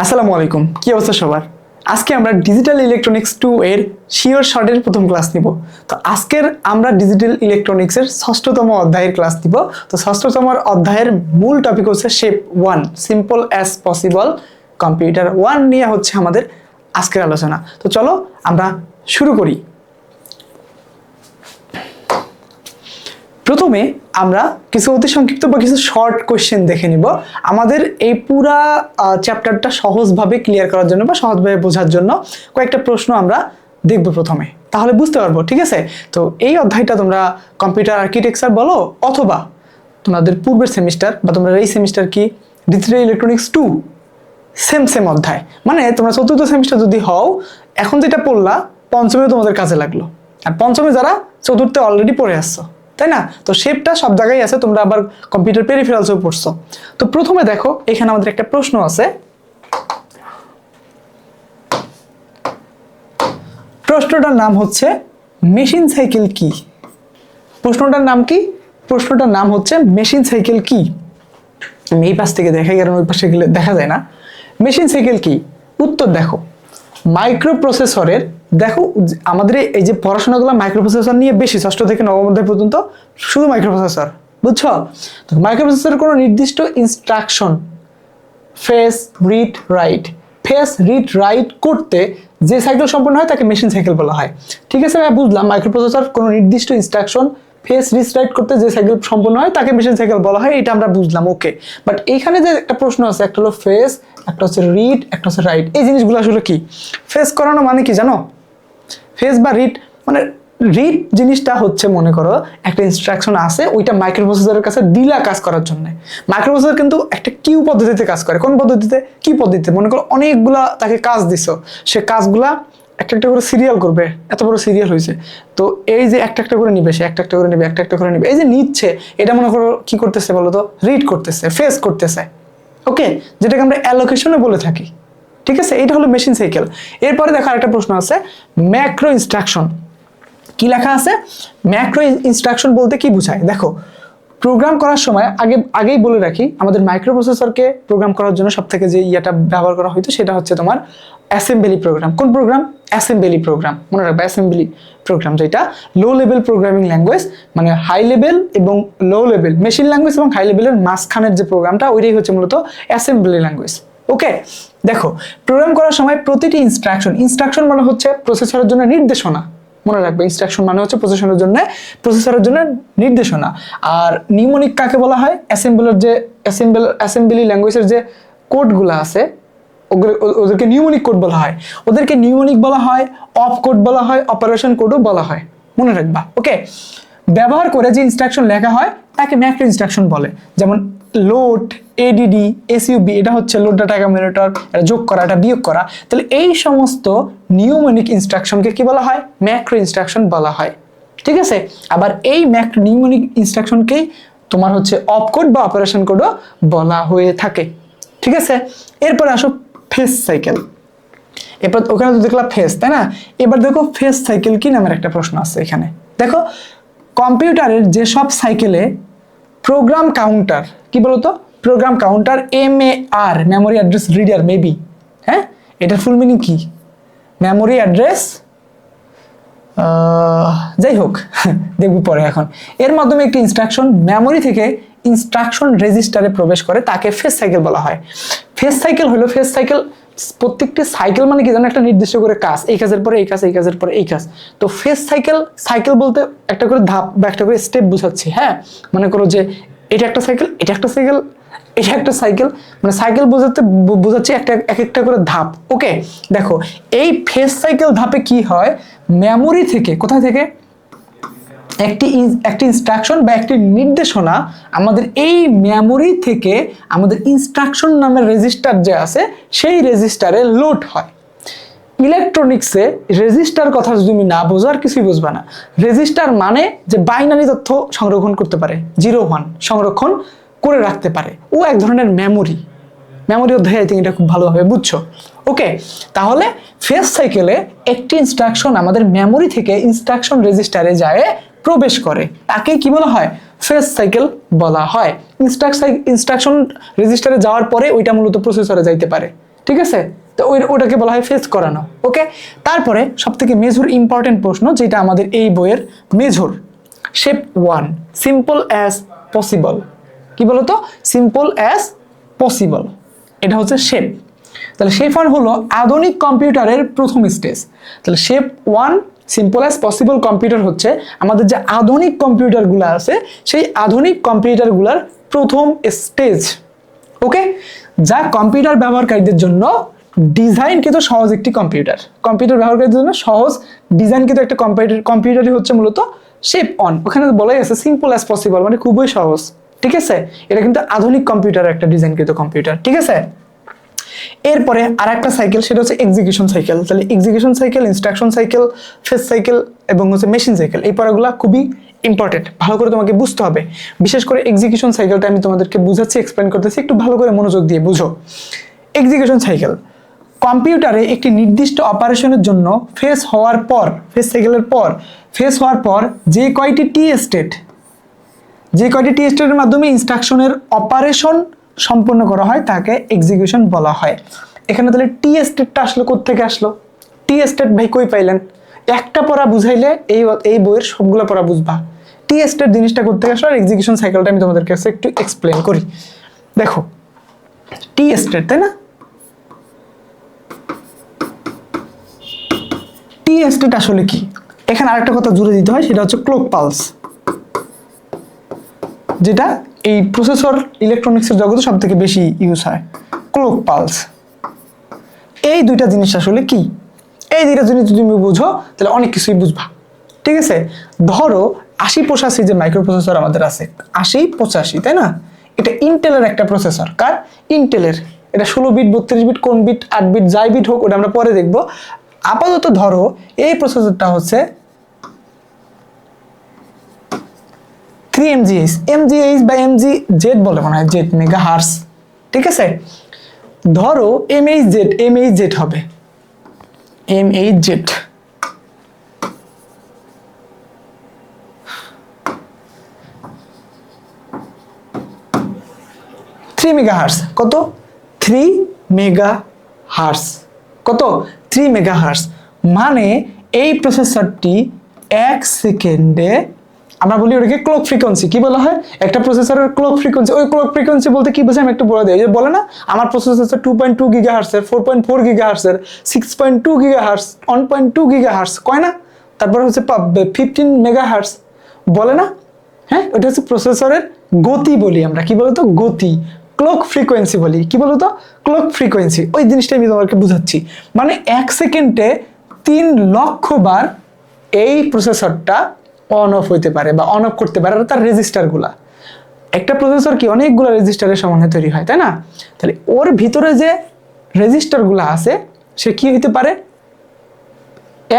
আসসালামু আলাইকুম, কি অবস্থা সবার? আজকে আমরা ডিজিটাল ইলেকট্রনিক্স 2 এর শিওর শর্টের প্রথম ক্লাস নিব। তো আজকের আমরা ডিজিটাল ইলেকট্রনিক্সের ষষ্ঠতম অধ্যায়ের ক্লাস নিব। তো ষষ্ঠতম অধ্যায়ের মূল টপিক হচ্ছে shape 1, simple as possible computer 1 নিয়ে হচ্ছে আমাদের আজকের আলোচনা। তো চলো আমরা শুরু করি। প্রথমে আমরা কিছু অতি সংক্ষিপ্ত বা কিছু শর্ট কোশ্চেন দেখে নিব আমাদের এই পুরা চ্যাপ্টারটা সহজভাবে ক্লিয়ার করার জন্য বা সহজভাবে বোঝার জন্য কয়েকটা প্রশ্ন আমরা দেখব প্রথমে, তাহলে বুঝতে পারবো। ঠিক আছে, তো এই অধ্যায়টা তোমরা কম্পিউটার আর্কিটেকচার বলো অথবা তোমাদের পূর্বের সেমিস্টার বা তোমরা এই সেমিস্টার কি ডিজিটাল ইলেকট্রনিক্স 2 সেম অধ্যায়, মানে তোমরা চতুর্থ সেমিস্টার যদি হও, এখন যেটা পড়লা পঞ্চমে তোমাদের কাজে লাগলো, আর পঞ্চমে যারা চতুর্থে অলরেডি পড়ে আসছো, তাই না? তো শেপটা সব জায়গায় আছে, তোমরা আবার কম্পিউটার পেরিফেরালসও পড়ছো। তো প্রথমে দেখো, এখানে আমাদের একটা প্রশ্ন আছে। প্রশ্নটার নাম হচ্ছে মেশিন সাইকেল কি? প্রশ্নটার নাম কি? প্রশ্নটার নাম হচ্ছে মেশিন সাইকেল কি? আমি এই পাশ থেকে দেখাই, কারণ ওই পাশে গেলে দেখা যায় না। মেশিন সাইকেল কি? উত্তর দেখো, মাইক্রো প্রসেসরের, দেখো আমাদের এই যে পড়াশোনাগুলো মাইক্রো প্রসেসর নিয়ে বেশি, ষষ্ঠ থেকে নবম অধ্যায় পর্যন্ত শুধু মাইক্রো প্রসেসর, বুঝছো? তো মাইক্রো প্রসেসরের কোনো নির্দিষ্ট instruction face read write, face read write করতে যে সাইকেল সম্পন্ন হয় তাকে মেশিন সাইকেল বলা হয়। ঠিক আছে, আমি বুঝলাম মাইক্রো প্রসেসর কোনো নির্দিষ্ট ইনস্ট্রাকশন ফেস রিড রাইট করতে যে সাইকেল সম্পন্ন হয় তাকে মেশিন সাইকেল বলা হয়, এটা আমরা বুঝলাম, ওকে। বাট এইখানে যে একটা প্রশ্ন আছে, একটা হলো ফেস, একটা হচ্ছে রিড, একটা হচ্ছে রাইট, এই জিনিসগুলো আসলে কি? ফেস করানো মানে কি জানো? ফেস বা রিড মানে, রিড জিনিসটা হচ্ছে, মনে করো একটা ইনস্ট্রাকশন আছে, ওইটা মাইক্রোপ্রসেসরের কাছে দিলা কাজ করার জন্য। মাইক্রোপ্রসেসর কিন্তু একটা কিউ পদ্ধতিতে কাজ করে। কোন পদ্ধতিতে? কি পদ্ধতিতে? মনে করো অনেকগুলা তাকে কাজ দিছো, সে কাজগুলা একটা একটা করে সিরিয়াল করবে, এত বড় সিরিয়াল হয়েছে, তো এই যে একটা একটা করে নিবে, সে একটা একটা করে নিবে, একটা একটা করে নিবে, এই যে নিচ্ছে, এটা মনে করো কি করতেছে বলো তো? রিড করতেছে, ফেস করতেছে, ওকে, যেটাকে আমরা অ্যালোকেশনে বলে থাকি। ঠিক আছে, এটা হলো মেশিন সাইকেল। এরপরে দেখো আরেকটা প্রশ্ন আছে, ম্যাক্রো ইনস্ট্রাকশন কি লেখা আছে? ম্যাক্রো ইনস্ট্রাকশন বলতে কি বোঝায়? দেখো, প্রোগ্রাম করার সময় আগেই বলে রাখি, আমাদের মাইক্রো প্রসেসরকে প্রোগ্রাম করার জন্য সব থেকে যে ইয়েটা ব্যবহার করা হয়তো সেটা হচ্ছে তোমার অ্যাসেম্বলি প্রোগ্রাম। কোন প্রোগ্রাম? অ্যাসেম্বলি প্রোগ্রাম, মনে রাখবে, অ্যাসেম্বলি প্রোগ্রাম, যেটা লো লেভেল প্রোগ্রামিং ল্যাঙ্গুয়েজ, মানে হাই লেভেল এবং লো লেভেল, মেশিন ল্যাঙ্গুয়েজ এবং হাই লেভেলের মাঝখানের যে প্রোগ্রামটা, ওইটাই হচ্ছে মূলত অ্যাসেম্বলি ল্যাঙ্গুয়েজ। ওকে, দেখো, প্রোগ্রাম করার সময় প্রতিটি ইনস্ট্রাকশন মানে হচ্ছে প্রসেসরের জন্য নির্দেশনা, মনে রাখবে, ইনস্ট্রাকশন মানে হচ্ছে প্রসেসরের জন্য নির্দেশনা। আর নিউমনিক কাকে বলা হয়? অ্যাসেম্বলি ল্যাঙ্গুয়েজের যে কোডগুলো আছে ওদেরকে নিউমনিক কোড বলা হয়। ওদেরকে নিউমনিক বলা হয়, অফ কোড বলা হয়, অপারেশন কোডও বলা হয়, মনে রাখবা। ওকে, ব্যবহার করে যে ইনস্ট্রাকশন লেখা হয় তাকে ম্যাক্রো ইনস্ট্রাকশন বলে। যেমন লোড, এডিডি, এসইউবি, এটা হচ্ছে লোড ডাটা অ্যাকুমুলেটর, এটা যোগ করা, এটা বিয়োগ করা। তাহলে এই সমস্ত নিউমনিক ইনস্ট্রাকশনকে কি বলা হয়? ম্যাক্রো ইনস্ট্রাকশন বলা হয়। ঠিক আছে, আবার এই নিউমনিক ইনস্ট্রাকশনকেই তোমার হচ্ছে অফ কোড বা অপারেশন কোডও বলা হয়ে থাকে। ঠিক আছে, এরপরে আসো ফেস সাইকেল। এরপর ওখানে তো দেখলাম ফেস, তাই না? এবার দেখো ফেস সাইকেল কি নামের একটা প্রশ্ন আছে এখানে। দেখো, কম্পিউটারের যেসব সাইকেলে প্রোগ্রাম কাউন্টার, কি বলতো? Program counter, MAR, memory address reader, maybe, হ্যাঁ, এটার ফুল মিনিং কি? মেমোরি অ্যাড্রেস, যাই হোক, দেখবো পরে। এখন এর মাধ্যমে একটি ইনস্ট্রাকশন মেমোরি থেকে ইনস্ট্রাকশন রেজিস্টারে প্রবেশ করে, তাকে ফেস সাইকেল বলা হয়। ফেস সাইকেল হলো, প্রত্যেকটি সাইকেল মানে কি জানো? একটা নির্দিষ্ট করে কাজ, এই কাজের পরে এই কাজ, এই কাজের পরে এই কাজ। তো ফেস সাইকেল বলতে একটা করে ধাপ বা একটা করে স্টেপ বোঝাচ্ছি। হ্যাঁ, মনে করো যে এটা একটা সাইকেল, এটা একটা সাইকেল, এটা একটা সাইকেল, মানে সাইকেল বোঝাচ্ছি এক একটা করে ধাপ। ওকে, দেখো, এই ফেস সাইকেল ধাপে কি হয়? মেমোরি থেকে, কোথায় থেকে? একটি ইনস্ট্রাকশন বা একটি নির্দেশনা আমাদের এই মেমোরি থেকে আমাদের ইনস্ট্রাকশন নামের রেজিস্টার যে আছে সেই রেজিস্টারে লোড হয়। ইলেকট্রনিক্সে রেজিস্টার কথা যদি তুমি না বোঝার, কিছুই বুঝবা না। রেজিস্টার মানে যে বাইনারি তথ্য সংরক্ষণ করতে পারে, 0-1 সংরক্ষণ করে রাখতে পারে, ও এক ধরনের মেমোরি অধ্যায়, তুমি এটা খুব ভালোভাবে বুঝছো। ওকে, তাহলে ফেস সাইকেলে একটি ইনস্ট্রাকশন আমাদের মেমোরি থেকে ইনস্ট্রাকশন রেজিস্টারে যায়, প্রবেশ করে, তাকে কি বলা হয়? ফেস সাইকেল বলা হয়। ইনস্ট্রাকশন রেজিস্টারে যাওয়ার পরে ওইটা মূলত প্রসেসরে যাইতে পারে, ঠিক আছে? তো ওটাকে বলা হয় ফেজ করানো। ওকে, তারপরে সবথেকে মেজর ইম্পর্টেন্ট প্রশ্ন যেটা আমাদের এই বইয়ের major, shape 1, simple as possible. কি বলতো? সিম্পল অ্যাজ পসিবল, এটা হচ্ছে শেপ। তাহলে শেপ 1 হলো আধুনিক কম্পিউটারের প্রথম স্টেজ। তাহলে shape 1 simple as possible computer হচ্ছে আমাদের যে আধুনিক কম্পিউটারগুলো আছে সেই আধুনিক কম্পিউটারগুলোর প্রথম স্টেজ। ওকে, যা কম্পিউটার ব্যবহারকারীদের জন্য ডিজাইনকৃত সহজ একটি কম্পিউটার ব্যবহারকারীদের জন্য সহজ ডিজাইনকৃত একটা কম্পিউটারই হচ্ছে মূলত শেপ 1। ওখানে বলাই আছে সিম্পল অ্যাজ পসিবল, মানে খুবই সহজ। ঠিক আছে, এটা কিন্তু আধুনিক কম্পিউটার একটা ডিজাইনকৃত কম্পিউটার। ঠিক আছে, এরপরে আর একটা সাইকেল, সেটা হচ্ছে এক্সিকিউশন সাইকেল। তাহলে execution cycle, instruction cycle, phase cycle এবং হচ্ছে মেশিন সাইকেল, এই পড়াগুলো খুবই ইম্পর্টেন্ট, ভালো করে তোমাকে বুঝতে হবে। বিশেষ করে এক্সিকিউশন সাইকেলটা আমি তোমাদেরকে বুঝাচ্ছি, এক্সপ্লেন করতেছি, একটু ভালো করে মনোযোগ দিয়ে বুঝো। এক্সিকিউশন সাইকেল, কম্পিউটারে একটি নির্দিষ্ট অপারেশনের জন্য ফেজ সাইকেলের পর ফেজ হওয়ার পর যে কয়টি টি স্টেটের মাধ্যমে ইনস্ট্রাকশনের অপারেশন সম্পূর্ণ করা হয় তাকে এক্সিকিউশন বলা হয়। এখানে তাহলে টি স্টেটটা আসলে কোত্থেকে আসলো? টি স্টেট ভাই কই পাইলেন? একটা পড়া বুঝাইলে এই বইয়ের সবগুলো পড়া বুঝবা। টি স্টেট জিনিসটা কোত্থেকে আসলো আর এক্সিকিউশন সাইকেলটা আমি তোমাদের কাছে একটু এক্সপ্লেন করি। দেখো, টি স্টেট, তাই না? টি স্টেট আসলে কি? এখানে আরেকটা কথা জুড়ে দিতে হয়, সেটা হচ্ছে ক্লক পালস, যেটা এই প্রসেসর ইলেকট্রনিক্সের জগতে সব থেকে বেশি ইউজ হয়। ক্লক পালস, এই দুইটা জিনিস আসলে কি? এই দুইটা জিনিস যদি তুমি বুঝো তাহলে অনেক কিছুই বুঝবা। ঠিক আছে, ধরো 8085 যে মাইক্রো প্রসেসর আমাদের আছে, 8085, তাই না? এটা ইন্টেলের একটা প্রসেসর। কার? ইন্টেলের। এটা 16 বিট, 32 বিট, কোন বিট, 8 বিট, যাই বিট হোক, ওটা আমরা পরে দেখবো। আপাতত ধরো এই প্রসেসরটা হচ্ছে 3 MGH বা MGZ বলে মনে হয়, জেড মেগা হার্স। ঠিক আছে, ধরো MHz হবে, MHz 3 মেগাহার্স। কত? 3 মেগাহার্স। কত? 3 মেগাহার্স। মানে এই প্রসেসরটি 1 সেকেন্ডে, আমরা বলি ওটাকে ক্লক ফ্রিকোয়েন্সি। কি বলা হয়? একটা প্রসেসরের ক্লক ফ্রিকোয়েন্সি। ওই ক্লক ফ্রিকোয়েন্সি বলতে কি বোঝায় আমি একটু বলে দিই। যে বলে না, আমার প্রসেসর 2.2 গিগাহার্টজের, 4.4 গিগাহার্টজের, 6.2 গিগাহার্টজ, 1.2 গিগাহার্টজ, কয় না? তারপর হচ্ছে 15 মেগাহার্টজ, বলে না? হ্যাঁ, ওটা হচ্ছে প্রসেসরের গতি বলি আমরা। কি বলতো? গতি। ক্লক ফ্রিকোয়েন্সি বলি। কি বলতো? Clock frequency. ওই জিনিসটা আমি তোমাকে বুঝাচ্ছি। মানে 1 সেকেন্ডে 3 লক্ষ বার এই প্রসেসরটা অন অফ হইতে পারে বা অন অফ করতে পারে। আর তার রেজিস্টারগুলা, একটা প্রসেসর কি অনেকগুলো রেজিস্টারের সমন্বয়ে তৈরি হয়, তাই না? তাহলে ওর ভিতরে যে রেজিস্টারগুলো আছে সে কি হইতে পারে?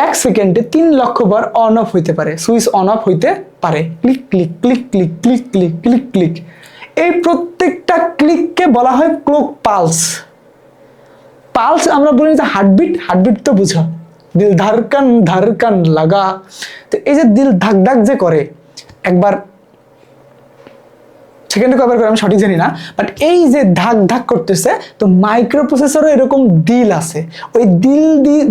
1 সেকেন্ডে 3 লক্ষ বার অন অফ হইতে পারে, সুইচ অন অফ হইতে পারে। Click click click click click click click click, এই প্রত্যেকটা ক্লিককে বলা হয় ক্লক পালস। পালস আমরা বলি যে হার্টবিট তো বুঝো, দিল ধারকান ধারকান লাগা। তো এই যে দিল ধাক ধাক যে করে, একবার সেকেন্ডে কবার করে আমি সঠিক জানি না, বাট এই যে ধাক ধাক করতেছে, তো মাইক্রো প্রসেসরও এরকম দিল আছে। ওই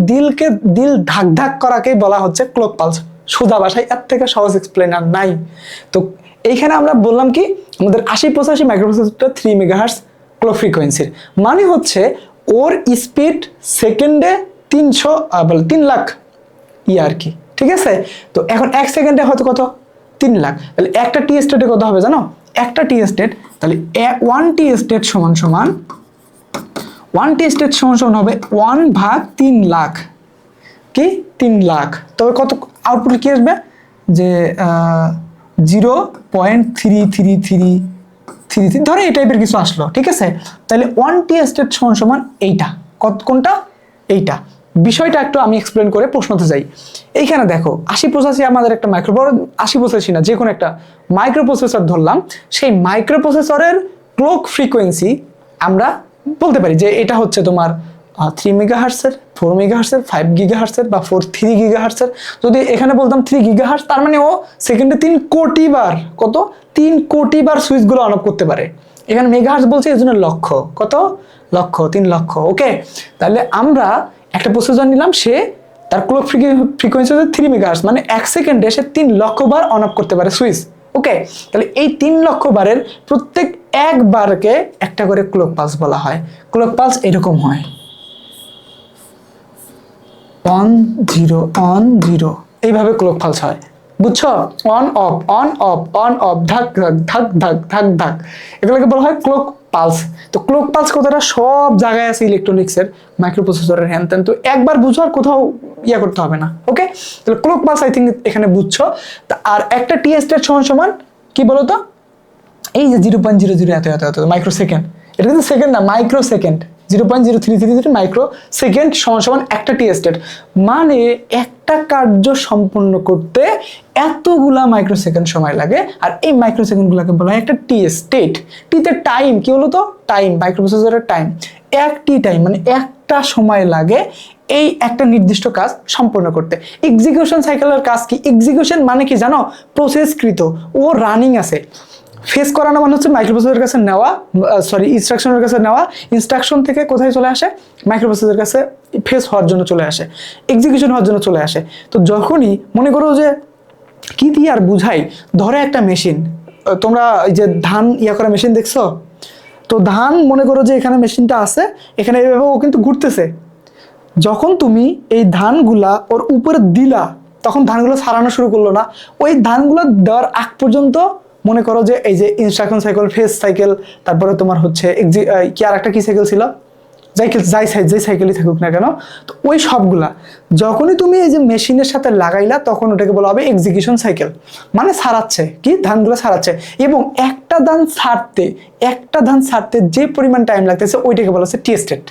দিলকে দিল ধাক ধাক করাকেই বলা হচ্ছে ক্লক পালস। সোজা ভাষায় এর থেকে সহজ এক্সপ্লেনার নাই। তো এইখানে আমরা বললাম কি, আমাদের 8085 মাইক্রোপ্রসেসরটা 3 মেগাহার্টজ ক্লক ফ্রিকোয়েন্সির, মানে হচ্ছে ওর স্পিড সেকেন্ডে 3 লাখ আর কি। ঠিক আছে, তো এখন 1 সেকেন্ডে হয়তো কত? 3 লাখ। তাহলে একটা টি স্টেটে কত হবে জানো? একটা টি স্টেট, তাহলে 1 টি স্টেট সমান 1 টি স্টেট সমান হবে 1/3 লাখ। কি? 3 লাখ। তবে কত আউটপুট কি আসবে? যে 0.33333 ধরে এই টাইপের কিছু আসলো। ঠিক আছে, তাহলে 1 টি স্টেট সমান এইটা। কোনটা? এইটা। বিষয়টা একটু আমি এক্সপ্লেন করে প্রশ্নতে যাই। এইখানে দেখো 8085 আমাদের একটা 8085 না, যে কোনো একটা মাইক্রো প্রসেসর ধরলাম। সেই মাইক্রো প্রসেসরের ক্লক ফ্রিকোয়েন্সি আমরা বলতে পারি যে এটা হচ্ছে তোমার 3 মেগাহার্টজের, 4 মেগাহার্টজের, 5 গিগাহার্টজের বা 3 গিগাহার্টজের। যদি এখানে বলতাম 3 গিগাহার্টজ, তার মানে ও সেকেন্ডে 3 কোটি বার, কত? 3 কোটি বার সুইচগুলো অন অফ করতে পারে। এখানে মেগাহার্টজ বলছে, এই জন্য লক্ষ। কত? লক্ষ, 3 লক্ষ। ওকে, তাহলে আমরা একটা প্রসেসর নিলাম, সে তার ক্লক ফ্রিকোয়েন্সি হচ্ছে 3 মেগাহার্টজ, মানে 1 সেকেন্ডে সে 3 লক্ষ বার অন অফ করতে পারে সুইচ। ওকে, তাহলে এই 3 লক্ষ বারের প্রত্যেক একবারকে একটা করে ক্লক পালস বলা হয়। ক্লক পালস এরকম হয়, 1 0 1 0, এইভাবে ক্লক পালস হয়। বুঝছো? On off on off on off, ধাক ধাক ধাক ধাক ধাক ধাক, এগুলোকে বলা হয় ক্লক পালস। তো ক্লক পালস কথাটা সব জায়গায় আছে ইলেকট্রনিক্সের, মাইক্রোপ্রসেসরের হ্যান ত্যান, তো একবার বুঝো আর কোথাও ইয়া করতে হবে না। ওকে, তাহলে ক্লক পালস আই থিঙ্ক এখানে বুঝছো। আর একটা টি স্টেট সমান সমান কি বলতো, এই যে 0.00 এত এত এত মাইক্রো সেকেন্ড, এটা কিন্তু সেকেন্ড না, মাইক্রো সেকেন্ড। 0.0333 মাইক্রো সেকেন্ড সমান সমান একটা টি স্টেট, মানে একটা কার্য সম্পন্ন করতে এতগুলা মাইক্রো সেকেন্ড সময় লাগে। আর এই মাইক্রো সেকেন্ডগুলোকে বলা হয় একটা টি স্টেট। টিতে টাইম কি হলো তো, টাইম, মাইক্রোপ্রসেসরের টাইম, এক টি টাইম মানে একটা সময় লাগে এই একটা নির্দিষ্ট কাজ সম্পন্ন করতে। এক্সিকিউশন সাইকেলের কাজ কি? এক্সিকিউশন মানে কি জানো? প্রসেসকৃত, ও রানিং আছে। ফেস করানো মানে হচ্ছে মাইক্রোপ্রসেসরের কাছে নেওয়া, ইনস্ট্রাকশনের কাছে নেওয়া, ইনস্ট্রাকশন থেকে কোথায় চলে আসে? মাইক্রোপ্রসেসরের কাছে ফেস হওয়ার জন্য চলে আসে, এক্সিকিউশন হওয়ার জন্য চলে আসে। তো যখনই মনে করো যে কি দিয়ে আর বুঝাই, ধরে একটা মেশিন, তোমরা এই যে ধান ইয়া করা মেশিন দেখছো, তো ধান মনে করো যে এখানে মেশিনটা আছে, এখানে এইভাবে ও কিন্তু ঘুরতেছে। যখন তুমি এই ধানগুলা ওর উপরে দিলা, তখন ধানগুলো ছাড়ানো শুরু করলো না, ওই ধানগুলো দেওয়ার আগ পর্যন্ত মনে করো যে এই যে ইনস্ট্রাকশন সাইকেল, ফেস সাইকেল, তারপরে তোমার হচ্ছে কি আর একটা কি সাইকেল ছিল, যাই সাইকেলই থাকুক না কেন, তো ওই সবগুলা যখনই তুমি এই যে মেশিনের সাথে লাগাইলা, তখন ওটাকে বলা হবে এক্সিকিউশন সাইকেল। মানে ছাড়াচ্ছে কি, ধানগুলো ছাড়াচ্ছে। এবং একটা ধান ছাড়তে যে পরিমাণ টাইম লাগতেছে ওইটাকে বলা হচ্ছে T state.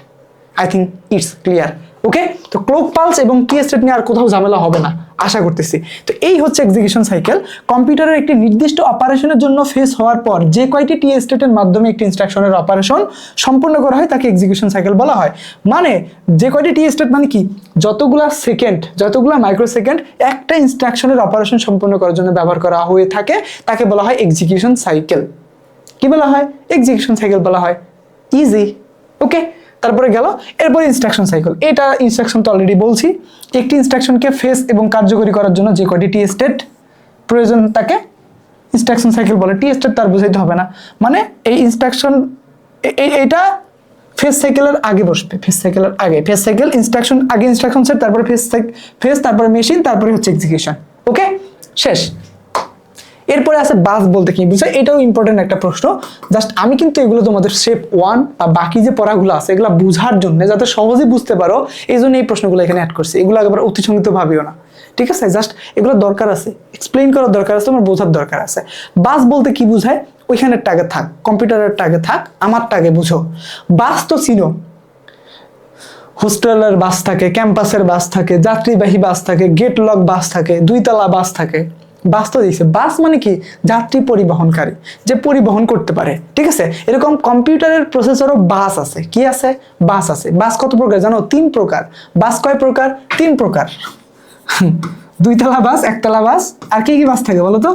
I think it's clear. Okay, তো ক্লক পালস এবং টি স্টেট নিয়ে আর কোথাও ঝামেলা হবে না আশা করতেছি। তো এই হচ্ছে এক্সিকিউশন সাইকেল। কম্পিউটারের একটি নির্দিষ্ট অপারেশনের জন্য ফেস হওয়ার পর যে কয়টি টি স্টেটের মাধ্যমে একটি ইনস্ট্রাকশনের অপারেশন সম্পূর্ণ করা হয় তাকে এক্সিকিউশন সাইকেল বলা হয়। মানে যে কয়টি টি স্টেট মানে কি, যতগুলা সেকেন্ড, যতগুলা মাইক্রো সেকেন্ড একটা ইনস্ট্রাকশনের অপারেশন সম্পূর্ণ করার জন্য ব্যবহার করা হয়ে থাকে, তাকে বলা হয় এক্সিকিউশন সাইকেল। কি বলা হয়? এক্সিকিউশন সাইকেল বলা হয়। ইজি। ওকে, তারপরে গেল এরপরে ইনস্ট্রাকশন সাইকেল। এটা ইনস্ট্রাকশন তো অলরেডি বলছি, একটি ইনস্ট্রাকশনকে ফেস এবং কার্যকরী করার জন্য যে কয়টি টি স্টেট প্রয়োজন তাকে ইনস্ট্রাকশন সাইকেল বলে। টি স্টেট তার বুঝাইতে হবে না, মানে এই ইনস্ট্রাকশন এটা ফেস সাইকেলের আগে বসবে, ফেস সাইকেলের আগে, ফেস সাইকেল ইনস্ট্রাকশন আগে, ইনস্ট্রাকশন সেট, তারপরে ফেস, তারপরে মেশিন, তারপরে হচ্ছে এক্সিকিউশন। ওকে, শেষ। এরপরে আছে বাস বলতে কি বুঝায়, এটাও ইম্পর্টেন্ট একটা প্রশ্ন। জাস্ট আমি কিন্তু এগুলো তোমাদের স্টেপ 1 বা বাকি যে পড়াগুলো আছে এগুলো বুঝার জন্য, যাতে সহজে বুঝতে পারো, এই জন্য এই প্রশ্নগুলো এখানে অ্যাড করছি। এগুলো একবার অতিসংগীত ভাবিও না, ঠিক আছে? জাস্ট এগুলো দরকার আছে, এক্সপ্লেইন করার দরকার আছে, তোমার বোঝার দরকার আছে। বাস বলতে কি বুঝায়, ওইখানের টাগে থাক, কম্পিউটারের টাগে থাক, আমার টাগে বুঝো। বাস তো চিনো, হোস্টেলের বাস থাকে, ক্যাম্পাসের বাস থাকে, যাত্রীবাহী বাস থাকে, গেট লক বাস থাকে, 2 তলা বাস থাকে। বাস তো দিয়েছে, বাস মানে কি, যাত্রী পরিবহনকারী, যে পরিবহন করতে পারে, ঠিক আছে? এরকম কম্পিউটারের প্রসেসরও বাস আছে। কি আছে? বাস আছে। বাস কত প্রকার জানো? 3 প্রকার। বাস কয় প্রকার? 3 প্রকার। 2 তলা বাস, 1 তলা বাস, আর কি কি বাস থাকে বলো তো?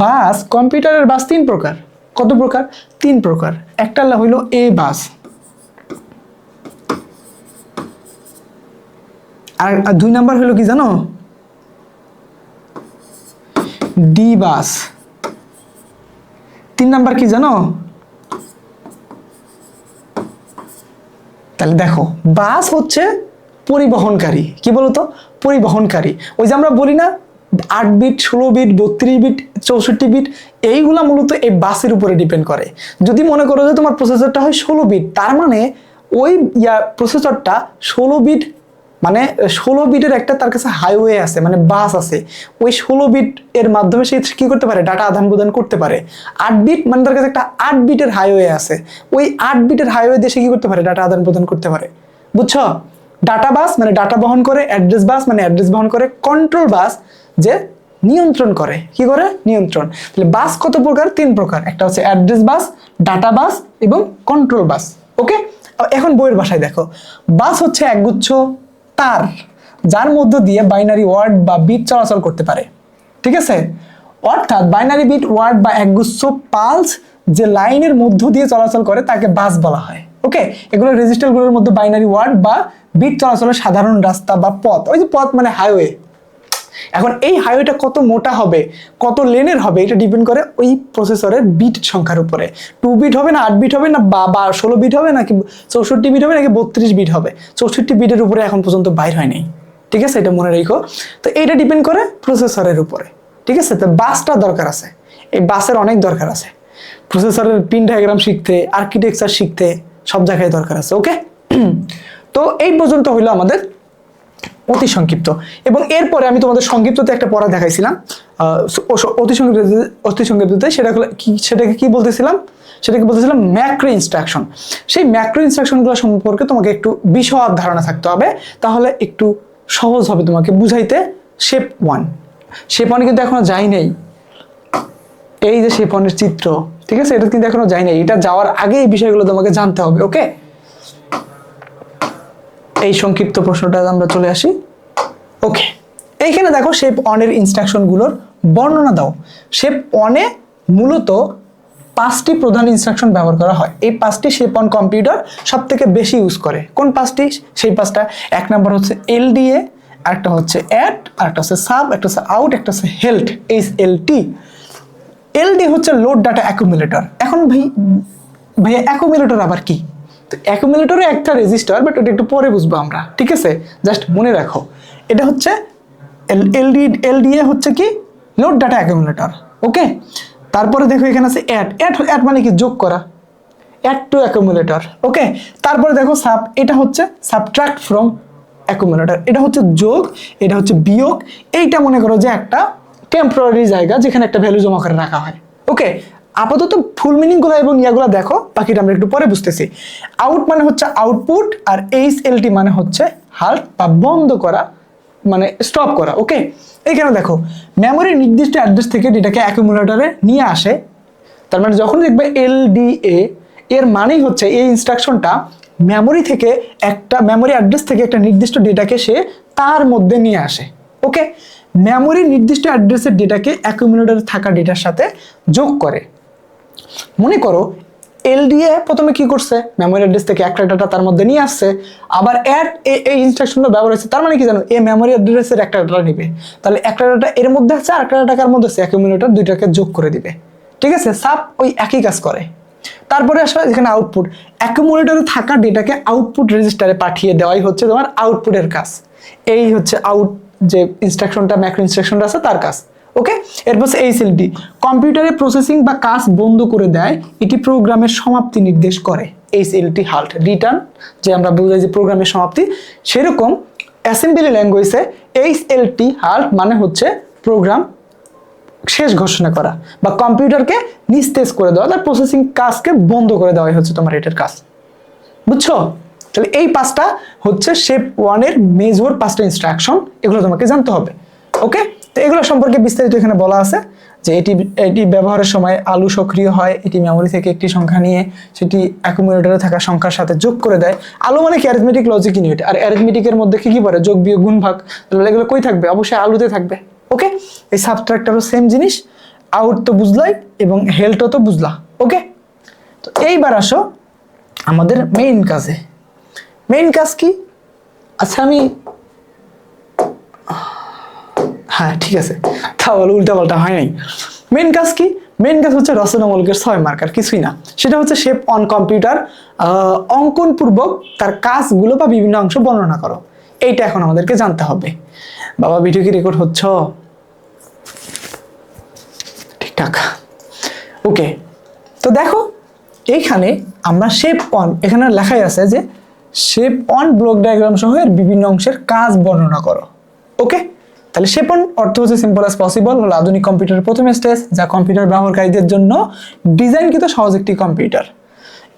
বাস, কম্পিউটারের বাস 3 প্রকার। কত প্রকার? 3 প্রকার। একটা হইলো এ বাস, আর 2 নাম্বার হইলো কি জানো? ডি বাস। 3 নাম্বার কি জানো? তাহলে দেখো, বাস হচ্ছে পরিবহনকারী। কি বলতো? পরিবহনকারী। ওই যে আমরা বলি না 8 বিট, 16 বিট, 32 বিট, 64 বিট, এইগুলা মূলত এই বাসের উপরে ডিপেন্ড করে। যদি মনে করো যে তোমার প্রসেসরটা হয় 16 বিট, তার মানে ওই প্রসেসরটা 16 বিট, মানে 16 বিটের একটা তার কাছে হাইওয়ে আছে, মানে বাস আছে। ওই 16 বিট এর মাধ্যমে সে কি করতে পারে? ডাটা আদান প্রদান করতে পারে। 8 বিট মানে তার কাছে একটা 8 বিটের হাইওয়ে আছে, ওই 8 বিটের হাইওয়ে দিয়ে সে কি করতে পারে? ডাটা আদান প্রদান করতে পারে। বুঝছো? ডাটা বাস মানে ডাটা বহন করে, অ্যাড্রেস বাস মানে অ্যাড্রেস বহন করে, কন্ট্রোল বাস যে নিয়ন্ত্রণ করে। কি করে? নিয়ন্ত্রণ। তাহলে বাস কত প্রকার? 3 প্রকার। একটা হচ্ছে অ্যাড্রেস বাস, ডাটা বাস এবং কন্ট্রোল বাস। ওকে, এখন বইয়ের ভাষায় দেখো, বাস হচ্ছে একগুচ্ছ তার যার মধ্য দিয়ে বাইনারি ওয়ার্ড বা বিট চলাচল করতে পারে, ঠিক আছে? অর্থাৎ বাইনারি বিট, ওয়ার্ড বা একগুচ্ছ পালস যে লাইনের মধ্য দিয়ে চলাচল করে তাকে বাস বলা হয়। ওকে, এগুলো রেজিস্টারগুলোর মধ্যে বাইনারি ওয়ার্ড বা বিট চলাচলের সাধারণ রাস্তা বা পথ। ওই যে পথ মানে হাইওয়ে। এখন এই হাইওয়েটা কত মোটা হবে, কত লেনের হবে, এটা ডিপেন্ড করে ওই প্রসেসরের বিট সংখ্যার উপরে। 2 বিট হবে না 8 বিট হবে না বা 16 বিট হবে নাকি 64 বিট হবে নাকি 32 বিট হবে, 64 বিটের উপরে এখন পর্যন্ত বাইর হয় নাই। ঠিক আছে, এটা মনে রেখো। তো এইটা ডিপেন্ড করে প্রসেসরের উপরে। ঠিক আছে, তো বাসটা দরকার আছে, এই বাসের অনেক দরকার আছে। প্রসেসরের পিন ডায়াগ্রাম শিখতে, আর্কিটেকচার শিখতে সব জায়গায় দরকার আছে। ওকে, তো এই পর্যন্ত হইলো আমাদের অতি সংক্ষিপ্ত। এবং এরপরে আমি তোমাদের সংক্ষিপ্ততে একটা পড়া দেখাইছিলাম, অতি সংক্ষিপ্ততে সেটাকে কি বলতেছিলাম, সেটাকে বলতেছিলাম ম্যাক্রো ইনস্ট্রাকশন। সেই ম্যাক্রো ইনস্ট্রাকশনগুলো সম্পর্কে তোমাকে একটু বিশদ ধারণা থাকতে হবে, তাহলে একটু সহজ হবে তোমাকে বুঝাইতে। শেপ 1 কিন্তু এখনো যাই নেই, এই যে শেপ 1 এর চিত্র, ঠিক আছে, এটা কিন্তু এখনো যাই নাই। এটা যাওয়ার আগে এই বিষয়গুলো তোমাকে জানতে হবে। ওকে, এই সংক্ষিপ্ত প্রশ্নটা আমরা চলে আসি। ওকে, এইখানে দেখো শেপ 1 এর ইনস্ট্রাকশনগুলোর বর্ণনা দাও। শেপ 1 এ মূলত 5টি প্রধান ইনস্ট্রাকশন ব্যবহার করা হয়। এই 5টি শেপ 1 কম্পিউটার সব থেকে বেশি ইউজ করে। কোন 5টি? সেই 5টা, 1 নম্বর হচ্ছে এলডিএ, আরেকটা হচ্ছে অ্যাড, আরেকটা হচ্ছে সাব, একটা হচ্ছে আউট, একটা হচ্ছে হেল্ট, HLT। এলডি হচ্ছে লোড ডাটা অ্যাকুমুলেটর। এখন ভাইয়া অ্যাকুমুলেটর আবার কি? তো অ্যাকুমুলেটরে একটা রেজিস্টার, বাট ওটা একটু পরে বুঝবো আমরা। ঠিক আছে, জাস্ট মনে রাখো এটা হচ্ছে এলডিএ হচ্ছে কি লোড ডাটা অ্যাকুমুলেটর। ওকে, তারপরে দেখো এখানে আছে অ্যাড মানে কি যোগ করা, অ্যাড টু অ্যাকুমুলেটর। ওকে, তারপরে দেখো সাব, এটা হচ্ছে সাবট্রাক্ট ফ্রম অ্যাকুমুলেটর, এটা হচ্ছে যোগ, এটা হচ্ছে বিয়োগ। এইটা মনে করো যে একটা টেম্পোরারি জায়গা যেখানে একটা ভ্যালু জমা করে রাখা হয়। ওকে, আপাতত ফুল মিনিং গুলো এবং ইয়াগুলো দেখো, বাকিটা আমরা একটু পরে বুঝতেছি। আউট মানে হচ্ছে আউটপুট, আর HLT মানে হচ্ছে হাল্ট বা বন্ধ করা, মানে স্টপ করা। ওকে, এইখানে দেখো মেমোরির নির্দিষ্ট অ্যাড্রেস থেকে ডেটাকে অ্যাকুমুলেটরে নিয়ে আসে। তার মানে যখন দেখবে LDA, এর মানেই হচ্ছে এই ইনস্ট্রাকশনটা মেমোরি থেকে মেমোরি অ্যাড্রেস থেকে একটা নির্দিষ্ট ডেটাকে সে তার মধ্যে নিয়ে আসে। ওকে, মেমোরি নির্দিষ্ট অ্যাড্রেসের ডেটাকে অ্যাকুমুলেটরে থাকা ডেটার সাথে যোগ করে। মনে করো এলডিএ প্রথমে কি করছে, মেমোরি অ্যাড্রেস থেকে একটা ডাটা তার মধ্যে নিয়ে আসছে, আবার অ্যাড এই ইনস্ট্রাকশনটা ব্যবহার হচ্ছে। তার মানে কি জানো, এই মেমোরি অ্যাড্রেসের একটা ডাটা নিবে, তাহলে একটা ডাটা এর মধ্যে আছে আর একটা ডাটা কার মধ্যে আছে, অ্যাকুমুলেটর, দুইটাকে যোগ করে দিবে। ঠিক আছে, সাব ওই একই কাজ করে। তারপরে আসলে যেখানে আউটপুট, অ্যাকুমুলেটরে থাকা ডেটাকে আউটপুট রেজিস্টারে পাঠিয়ে দেওয়াই হচ্ছে তোমার আউটপুটের কাজ। এই হচ্ছে আউট যে ইনস্ট্রাকশনটা, ম্যাক্রো ইনস্ট্রাকশনটা আছে তার কাজ। ওকে, এরপর HLT, কম্পিউটারে প্রসেসিং বা কাজ বন্ধ করে দেয়, এটি প্রোগ্রামের সমাপ্তি নির্দেশ করে। HLT হাল্ট, রিটার্ন, যে আমরা বুঝাই যে প্রোগ্রামের সমাপ্তি, সেরকম অ্যাসেম্বলি ল্যাঙ্গুয়েজে HLT হাল্ট মানে হচ্ছে প্রোগ্রাম শেষ ঘোষণা করা বা কম্পিউটারকে নিস্তেজ করে দেওয়া, তার প্রসেসিং কাজকে বন্ধ করে দেওয়াই হচ্ছে তোমার এটার কাজ। বুঝছো? তাহলে এই 5টা হচ্ছে শেপ 1 এর মেজর 5টা ইনস্ট্রাকশন, এগুলো তোমাকে জানতে হবে। ওকে, তো এগুলো সম্পর্কে বিস্তারিত এখানে বলা আছে যে এটি ব্যবহারের সময় আলু সক্রিয় হয়, এটি মেমোরি থেকে একটি সংখ্যা নিয়ে সেটি অ্যাকুমুলেটরে থাকা সংখ্যার সাথে যোগ করে দেয়। আলু মানে কি অ্যারিথমেটিক লজিক ইউনিট, আর অ্যারিথমেটিকের মধ্যে কি পড়ে, যোগ বিয়োগ গুণ ভাগ, তাহলে এগুলো কই থাকবে, অবশ্যই আলুতে থাকবে। ওকে, এই সাবট্রাক্টরও সেম জিনিস, আউট তো বুঝলাই এবং হেল্টও তো বুঝলা। ওকে, তো এইবার আসো আমাদের মেইন কাজে। মেইন কাজ কি? আচ্ছা হ্যাঁ ঠিক আছে, তাহলে উল্টাপাল্টা হয় নাই। মেইন কাজ কি? মেইন কাজ হচ্ছে রচনামূলকের 6 মার্কার, কিছুই না। সেটা হচ্ছে শেপ 1 কম্পিউটার অঙ্কন পূর্বক তার কাজগুলো বা বিভিন্ন অংশ বর্ণনা করো। এইটা এখন আমাদেরকে জানতে হবে। বাবা ভিডিও কি রেকর্ড হচ্ছে? ঠিকঠাক। ওকে, তো দেখো এইখানে আমরা শেপ 1, এখানে লেখাই আছে যে শেপ 1 ব্লক ডায়াগ্রাম সহ এর বিভিন্ন অংশের কাজ বর্ণনা করো। ওকে, তাহলে শেপ 1 অর্থ হচ্ছে সিম্পল অ্যাজ পসিবল, হলো আধুনিক কম্পিউটারের প্রথম স্টেজ, যা কম্পিউটার ব্যবহারকারীদের জন্য ডিজাইনকৃত সহজ একটি কম্পিউটার।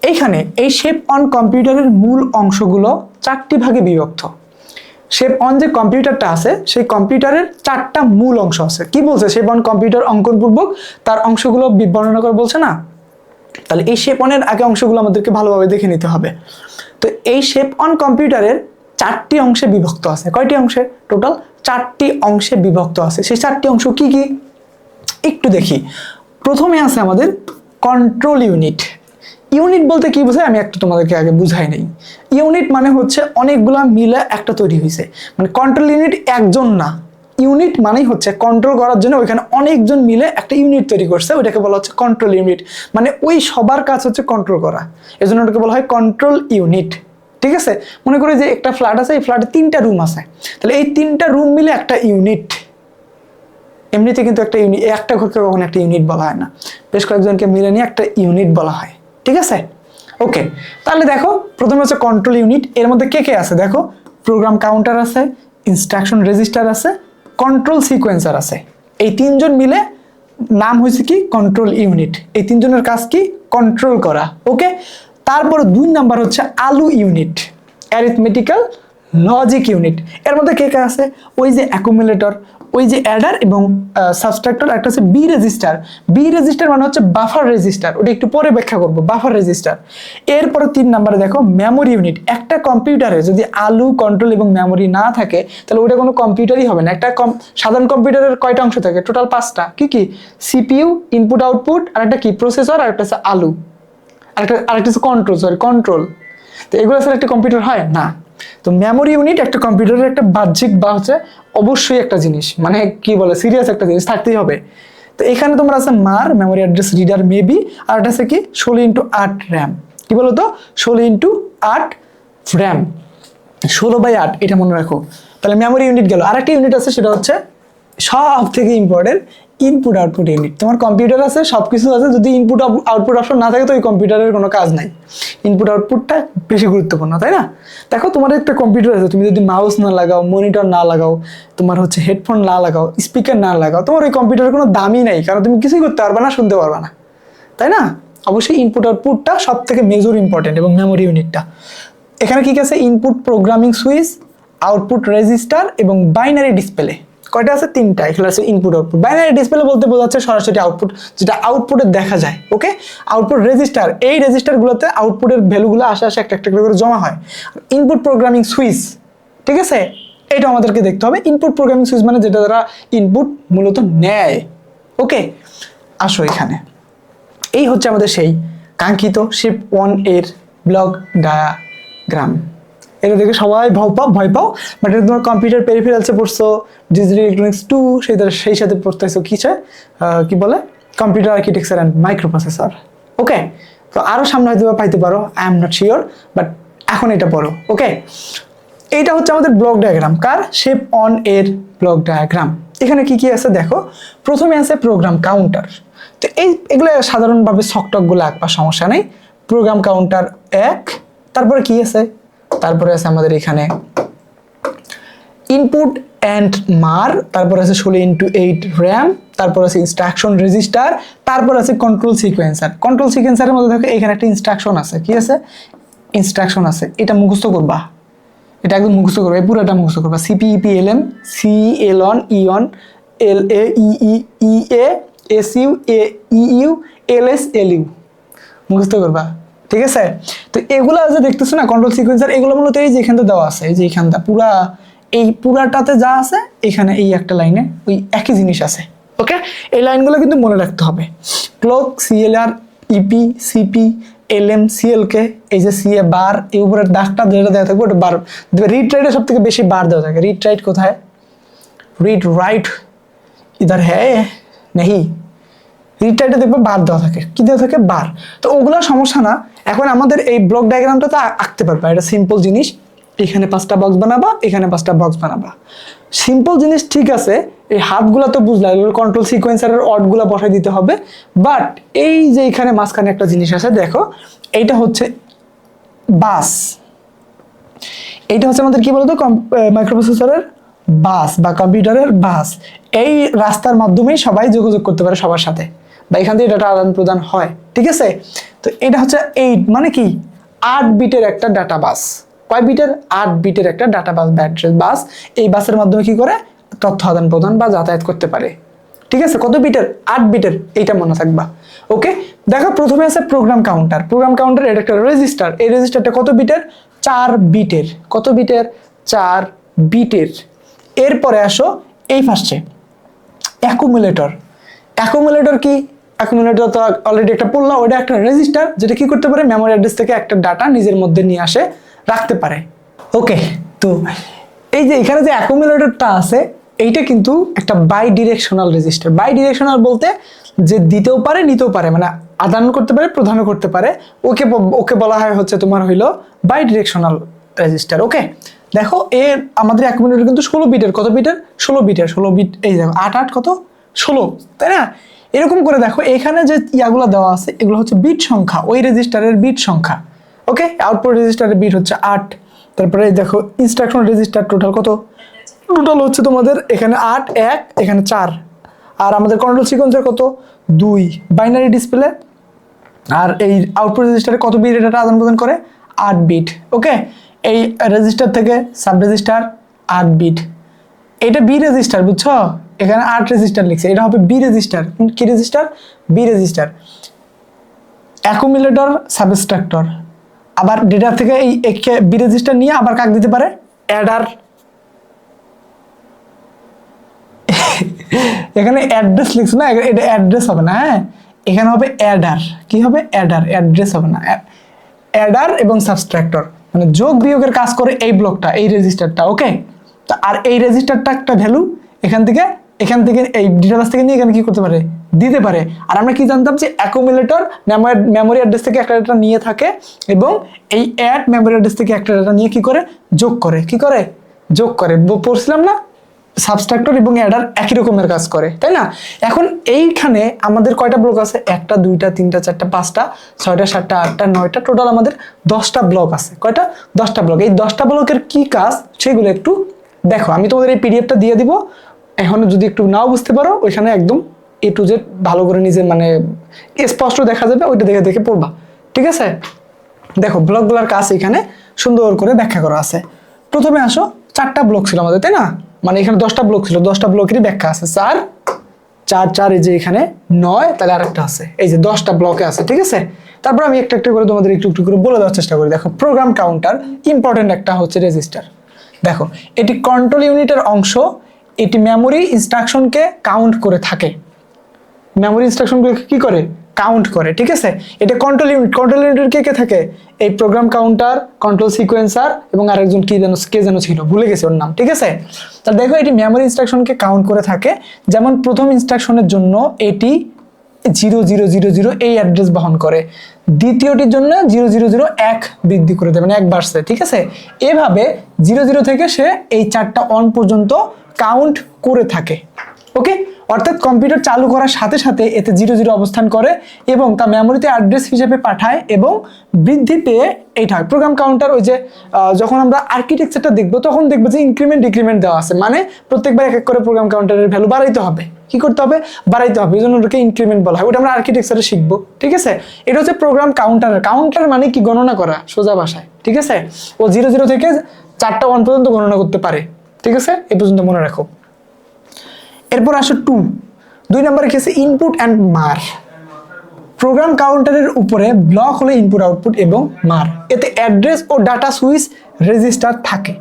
এইখানে এই শেপ 1 কম্পিউটারের মূল অংশগুলো 4টি ভাগে বিভক্ত। শেপ 1 যে কম্পিউটারটা আছে সেই কম্পিউটারের 4টা মূল অংশ আছে। কি বলছে, শেপ 1 কম্পিউটার অঙ্কন পূর্বক তার অংশগুলো বর্ণনা করে বলছে না? তাহলে এই শেপ 1 এর আগে অংশগুলো আমাদেরকে ভালোভাবে দেখে নিতে হবে। তো এই শেপ 1 কম্পিউটারের 4টি অংশে বিভক্ত আছে। কয়টি অংশে? টোটাল 4টি অংশে বিভক্ত আছে। সেই 4টি অংশ কি কি একটু দেখি। প্রথমে আছে আমাদের কন্ট্রোল ইউনিট। ইউনিট বলতে কি বোঝায় আমি একটু তোমাদেরকে আগে বুঝাই নেই। ইউনিট মানে হচ্ছে অনেকগুলা মিলে একটা তৈরি হয়েছে, মানে কন্ট্রোল ইউনিট একজন না। ইউনিট মানেই হচ্ছে কন্ট্রোল করার জন্য ওইখানে অনেকজন মিলে একটা ইউনিট তৈরি করছে, ওইটাকে বলা হচ্ছে কন্ট্রোল ইউনিট। মানে ওই সবার কাজ হচ্ছে কন্ট্রোল করা, এজন্য ওটাকে বলা হয় কন্ট্রোল ইউনিট। ঠিক আছে, মনে করি যে একটা ফ্ল্যাট আছে, এই ফ্ল্যাটে 3টা রুম আছে, তাহলে এই 3টা রুম মিলে একটা ইউনিট। এমনিতে কিন্তু একটা ইউনিট, একটা ঘরকে কখনো একটা ইউনিট বলা হয় না, বেশ কয়েকজনকে মিলে নিয়ে একটা ইউনিট বলা হয়। ঠিক আছে, ওকে। তাহলে দেখো প্রথমে হচ্ছে কন্ট্রোল ইউনিট, এর মধ্যে কে কে আছে দেখো, প্রোগ্রাম কাউন্টার আছে, ইনস্ট্রাকশন রেজিস্টার আছে, কন্ট্রোল সিকোয়েন্সার আছে। এই 3জন মিলে নাম হয়েছে কি কন্ট্রোল ইউনিট। এই 3জনের কাজ কি কন্ট্রোল করা। ওকে, তারপর 2 নাম্বার হচ্ছে আলু ইউনিট, অ্যারিথমেটিক্যাল লজিক ইউনিট। এর মধ্যে কে কে আছে, ওই যে অ্যাকুমুলেটর, ওই যে অ্যাডার এবং সাবস্ট্রাক্টর, একটা হচ্ছে বি রেজিস্টার। বি রেজিস্টার মানে হচ্ছে বাফার রেজিস্টার, ওটা একটু পরে ব্যাখ্যা করবো, বাফার রেজিস্টার। এরপরে 3 নম্বরে দেখো মেমোরি ইউনিট। একটা কম্পিউটারে যদি আলু, কন্ট্রোল এবং মেমোরি না থাকে তাহলে ওটা কোনো কম্পিউটারই হবে না। একটা সাধারণ কম্পিউটারের কয়টা অংশ থাকে, টোটাল 5টা। কি কি, সিপিইউ, ইনপুট আউটপুট, আর একটা কি প্রসেসর, আর একটা হচ্ছে আলু, আরেকটা হচ্ছে কন্ট্রোল। তো এগুলো আসলে একটা কম্পিউটার হয় না। তো মেমোরি ইউনিট একটা কম্পিউটারের একটা বাহ্যিক বা হচ্ছে অবশ্যই একটা জিনিস, মানে কি বলে সিরিয়াস একটা জিনিস থাকতেই হবে। তো এখানে তোমরা আছে মার মেমোরি অ্যাড্রেস রিডার মেবি, আর একটা আছে কি 16x8 র্যাম। কি বলতো 16x8 র্যাম, 16/8, এটা মনে রাখো। তাহলে মেমোরি ইউনিট গেল। আরেকটা ইউনিট আছে, সেটা হচ্ছে সব থেকে ইম্পর্টেন্ট, ইনপুট আউটপুট ইউনিট। তোমার কম্পিউটার আছে, সবকিছু আছে, যদি ইনপুট আউটপুট অপশন না থাকে তো ওই কম্পিউটারের কোনো কাজ নাই। ইনপুট আউটপুটটা বেশি গুরুত্বপূর্ণ, তাই না? দেখো তোমার একটা কম্পিউটার আছে, তুমি যদি মাউস না লাগাও, মনিটর না লাগাও, তোমার হচ্ছে হেডফোন না লাগাও, স্পিকার না লাগাও, তোমার ওই কম্পিউটারের কোনো দামই নাই, কারণ তুমি কিছুই করতে পারবে না, শুনতে পারবে না, তাই না? অবশ্যই ইনপুট আউটপুটটা সব থেকে মেজর ইম্পর্টেন্ট, এবং মেমোরি ইউনিটটা। এখানে কি আছে, input programming switch, output register এবং বাইনারি ডিসপ্লে। কয়টা আছে, 3টা। এখানে আছে ইনপুট আউটপুট। বাইনারি ডিসপ্লে বলতে বোঝাচ্ছে সরাসরি আউটপুট, যেটা আউটপুটে দেখা যায়। ওকে, আউটপুট রেজিস্টার, এই রেজিস্টারগুলোতে আউটপুটের ভ্যালুগুলো আসে একটা একটা করে জমা হয়। ইনপুট প্রোগ্রামিং সুইচ, ঠিক আছে, এটা আমাদেরকে দেখতে হবে। ইনপুট প্রোগ্রামিং সুইচ মানে যেটা দ্বারা ইনপুট মূলত নেয়। ওকে, আসো এখানে, এই হচ্ছে আমাদের সেই কাঙ্ক্ষিত শিপ 1 এর ব্লক ডায়াগ্রাম। এটা দেখে সবাই ভয় পাও, বাট এটা তোমার কম্পিউটার পেরিফেরালসে পড়ছো, ডিজিটাল ইলেকট্রনিক্স 2, সেই সাথে পড়তেছো কিসে, কি বলে, কম্পিউটার আর্কিটেকচার অ্যান্ড মাইক্রোপ্রসেসর। ওকে, তো আরও সামনে হয়তো পাইতে পারো, I am not sure, but এখন এটা পড়ো। ওকে, এইটা হচ্ছে আমাদের ব্লক ডায়াগ্রাম, কার, শেপ 1 এর ব্লক ডায়াগ্রাম। এখানে কি কি আছে দেখো, প্রথমে আছে প্রোগ্রাম কাউন্টার। তো এগুলো সাধারণভাবে ছকটকগুলো আঁকবা, সমস্যা নেই। প্রোগ্রাম কাউন্টার 1, তারপরে কি আছে, তারপরে আছে আমাদের এখানে ইনপুট অ্যান্ড মার, তারপর আছে 16x8 র্যাম, তারপর আছে ইনস্ট্রাকশন রেজিস্টার, তারপর আছে কন্ট্রোল সিকোয়েন্সার। কন্ট্রোল সিকোয়েন্সারের মধ্যে দেখো এখানে একটা ইনস্ট্রাকশন আছে। কি আছে, ইনস্ট্রাকশন আছে, এটা মুখস্থ করবা, এটা একদম মুখস্থ করবা, এই পুরোটা মুখস্থ করবা। সিপিইপিএলএম, সিএলঅন, ইঅন, এলএ, ইএ, এসইউ, ইইউ, এলএস, এলইউ মুখস্থ করবা। ঠিক আছে, তো এগুলা যে দেখতেছো না কন্ট্রোল সিকোয়েন্সার, এগুলো মূলত এই যে এখানটা দেওয়া আছে, এই যে এখানটা পুরা, এই পুরাটাতে যা আছে এখানে এই একটা লাইনে ওই একই জিনিস আছে। ওকে, এই লাইনগুলো কিন্তু মনে রাখতে হবে। ক্লক, সিএলআর, ইপি, সিপি, এলএম, সিএলকে, এই যে সিএ বার, এই উপরের দাগটা যেটা দেওয়া থাকবে ওটা বার। রিড রাইটে সব থেকে বেশি বার দেওয়া থাকে। রিড রাইট কোথায়, রিড রাইট ইধার হ্যাঁ নেই, রিড রাইটে দেখবে বার দেওয়া থাকে। কি দেওয়া থাকে, বার। তো ওগুলো সমস্যা না, এখন আমাদের এই ব্লক ডায়াগ্রামটা তো আঁকতে পারবা, এটা সিম্পল জিনিস। এখানে 5টা বক্স বানাবা, এখানে 5টা বক্স বানাবা, সিম্পল জিনিস, ঠিক আছে। এই হাতগুলো তো বুঝলা, কন্ট্রোল সিকোয়েন্সারের অর্ডগুলো বসাই দিতে হবে। বাট এই যে এখানে মাঝখানে একটা জিনিস আছে দেখো, এইটা হচ্ছে বাস। এইটা হচ্ছে আমাদের কি বলতো, মাইক্রোপ্রসেসরের বাস বা কম্পিউটারের বাস। এই রাস্তার মাধ্যমেই সবাই যোগাযোগ করতে পারে সবার সাথে, বা এখান থেকে ডাটা আদান প্রদান হয়। ঠিক আছে, তো এটা হচ্ছে 8 মানে কি 8 বিটের একটা ডাটা বাস। কয় বিটের, 8 বিটের একটা ডাটা বাস বা অ্যাড্রেস বাস। এই বাসের মাধ্যমে কি করে তথ্য আদান প্রদান বা যাতায়াত করতে পারে। ঠিক আছে, কত বিটের, 8 বিটের, এইটা মনে থাকবা। ওকে, দেখো প্রথমে আছে প্রোগ্রাম কাউন্টার। প্রোগ্রাম কাউন্টার এটা একটা রেজিস্টার, এই রেজিস্টারটা কত বিটের, 4 বিটের। কত বিটের, 4 বিটের। এরপরে আসো এই ফার্স্টে অ্যাকুমুলেটর। অ্যাকুমুলেটর কি, অ্যাকুমুলেটর তো অলরেডি একটা পড়লাম, ওটা একটা রেজিস্টার যেটা কি করতে পারে, মেমোরি অ্যাড্রেস থেকে একটা ডাটা নিজের মধ্যে নিয়ে আসে রাখতে পারে। ওকে, তো এই যে এখানে যে অ্যাকুমুলেটরটা আছে এইটা কিন্তু একটা bidirectional register. Bidirectional বলতে যে দিতেও পারে নিতেও পারে, মানে আদান করতে পারে প্রদানও করতে পারে, ওকে বলা হয় হচ্ছে তোমার হইলো বাই ডিরেকশনাল রেজিস্টার। ওকে, দেখো আমাদের অ্যাকুমুলেটর কিন্তু 16 বিটের, কত বিটের, 16 বিটের, 16 বিট, এই দেখো 8 8 কত 16, তাই না? এরকম করে দেখো এখানে যে ইয়াগুলো দেওয়া আছে এগুলো হচ্ছে বিট সংখ্যা, ওই রেজিস্টারের বিট সংখ্যা। ওকে, আউটপুট রেজিস্টারের বিট হচ্ছে 8। তারপরে দেখো ইনস্ট্রাকশন রেজিস্টার টোটাল কত, টোটাল হচ্ছে তোমাদের এখানে 8 1 এখানে 4, আর আমাদের কন্ট্রোল সিকোয়েন্সের কত 2 বাইনারি ডিসপ্লে, আর এই আউটপুট রেজিস্টারে কত বিট এটা আদান প্রদান করে 8 বিট। ওকে, এই রেজিস্টার থেকে সাব রেজিস্টার 8 বিট, এটা বি রেজিস্টার, বুঝছো? এখানে 8 রেজিস্টার লিখছে, এটা হবে বি রেজিস্টার। কি register? B register. Accumulator subtractor, আবার ডেটা থেকে এই বি রেজিস্টার নিয়ে আবার কাক দিতে পারে, অ্যাডার। এখানে অ্যাড্রেস লিখছে না, এটা অ্যাড্রেস হবে না, হ্যাঁ এখানে হবে অ্যাডার। কি হবে? অ্যাডার, অ্যাড্রেস হবে না। অ্যাডার এবং সাবস্ট্রাক্টর মানে যোগ বিয়োগের কাজ করে এই ব্লকটা, এই রেজিস্টারটা। ওকে, তো আর এই রেজিস্টারটা একটা ভ্যালু এখান থেকে এই ডেটাবেস থেকে নিয়ে এখানে কি করতে পারে, দিতে পারে। আর আমরা কি জানতাম যে অ্যাকুমুলেটর মেমোরি অ্যাড্রেস থেকে একটা ডাটা নিয়ে থাকে এবং এই অ্যাড মেমোরি অ্যাড্রেস থেকে একটা ডাটা নিয়ে কি করে, যোগ করে। কি করে? যোগ করে। পড়ছিলাম না, সাবস্ট্রাক্টর এবং অ্যাডার একই রকমের কাজ করে, তাই না? এখন এইখানে আমাদের কয়টা ব্লক আছে? 1টা 2টা 3টা 4টা 5টা 6টা 7টা 8টা 9টা, টোটাল আমাদের 10টা ব্লক আছে। কয়টা? 10টা ব্লক। এই 10টা ব্লকের কি কাজ সেগুলো একটু দেখো, আমি তোমাদের এই পিডিএফটা দিয়ে দিব। এখন যদি একটু নাও বুঝতে পারো ওইখানে একদম এ টু জেড ভালো করে নিজে মানে স্পষ্ট দেখা যাবে, ওইটা দেখে দেখে পড়বা, ঠিক আছে? দেখো ব্লকগুলোর কাজ এখানে সুন্দর করে ব্যাখ্যা করা আছে। প্রথমে আসো, 4টা ব্লক ছিল আমাদের, তাই না? মানে এখানে 10টা ব্লক ছিল, 10টা ব্লকেরই ব্যাখ্যা আছে। 4 4 4, এই যে এখানে 9, তাহলে আরেকটা আছে, এই যে 10টা ব্লকে আছে, ঠিক আছে? তারপর আমি একটা একটা করে তোমাদের একটু একটু করে বলে দেওয়ার চেষ্টা করি। দেখো প্রোগ্রাম কাউন্টার, ইম্পর্টেন্ট একটা হচ্ছে রেজিস্টার। দেখো এটি কন্ট্রোল ইউনিটের অংশ, এটি মেমোরি ইনস্ট্রাকশনকে কাউন্ট করে থাকে। মেমোরি ইনস্ট্রাকশনগুলোকে কি করে? কাউন্ট করে, ঠিক আছে? এটা কন্ট্রোল ইউনিট। কন্ট্রোল ইউনিটের কে কে থাকে? এই প্রোগ্রাম কাউন্টার, কন্ট্রোল সিকোয়েন্সার এবং আরেকজন কে যেন ছিল, ভুলে গেছে ওর নাম, ঠিক আছে? তাহলে দেখো এটি মেমোরি ইনস্ট্রাকশনকে কাউন্ট করে থাকে। যেমন প্রথম ইনস্ট্রাকশনের জন্য এটি 0000 এই অ্যাড্রেস বহন করে, দ্বিতীয়টির জন্য 0001 বৃদ্ধি করে দেবেন, 1 বাড়ছে, ঠিক আছে? এভাবে 00 থেকে সে এই 4টা অন পর্যন্ত কাউন্ট করে থাকে। ওকে, অর্থাৎ কম্পিউটার চালু করার সাথে সাথে এতে 00 অবস্থান করে এবং তা মেমোরিতে অ্যাড্রেস হিসেবে পাঠায় এবং বৃদ্ধি পেয়ে এইটা হয় প্রোগ্রাম কাউন্টার। ওই যে যখন আমরা আর্কিটেকচারটা দেখবো তখন দেখবো যে ইনক্রিমেন্ট ডিক্রিমেন্ট দেওয়া আছে, মানে প্রত্যেকবার এক এক করে প্রোগ্রাম কাউন্টারের ভ্যালু বাড়াইতে হবে। কি করতে হবে? বাড়াইতে হবে, এই জন্য ওটাকে ইনক্রিমেন্ট বলা হয়। ওটা আমরা আর্কিটেকচারে শিখবো, ঠিক আছে? এটা হচ্ছে প্রোগ্রাম কাউন্টার। কাউন্টার মানে কি? গণনা করা, সোজা ভাষায়, ঠিক আছে? ও 00 থেকে 4টা 1 পর্যন্ত গণনা করতে পারে, ঠিক আছে? এ পর্যন্ত মনে রাখো। এরপর আসো 2 নম্বরে কি আছে? ইনপুট অ্যান্ড মার। প্রোগ্রাম কাউন্টারের উপরে ব্লক হলো ইনপুট আউটপুট এবং মার, এতে অ্যাড্রেস ও ডাটা সুইচ রেজিস্টার থাকে।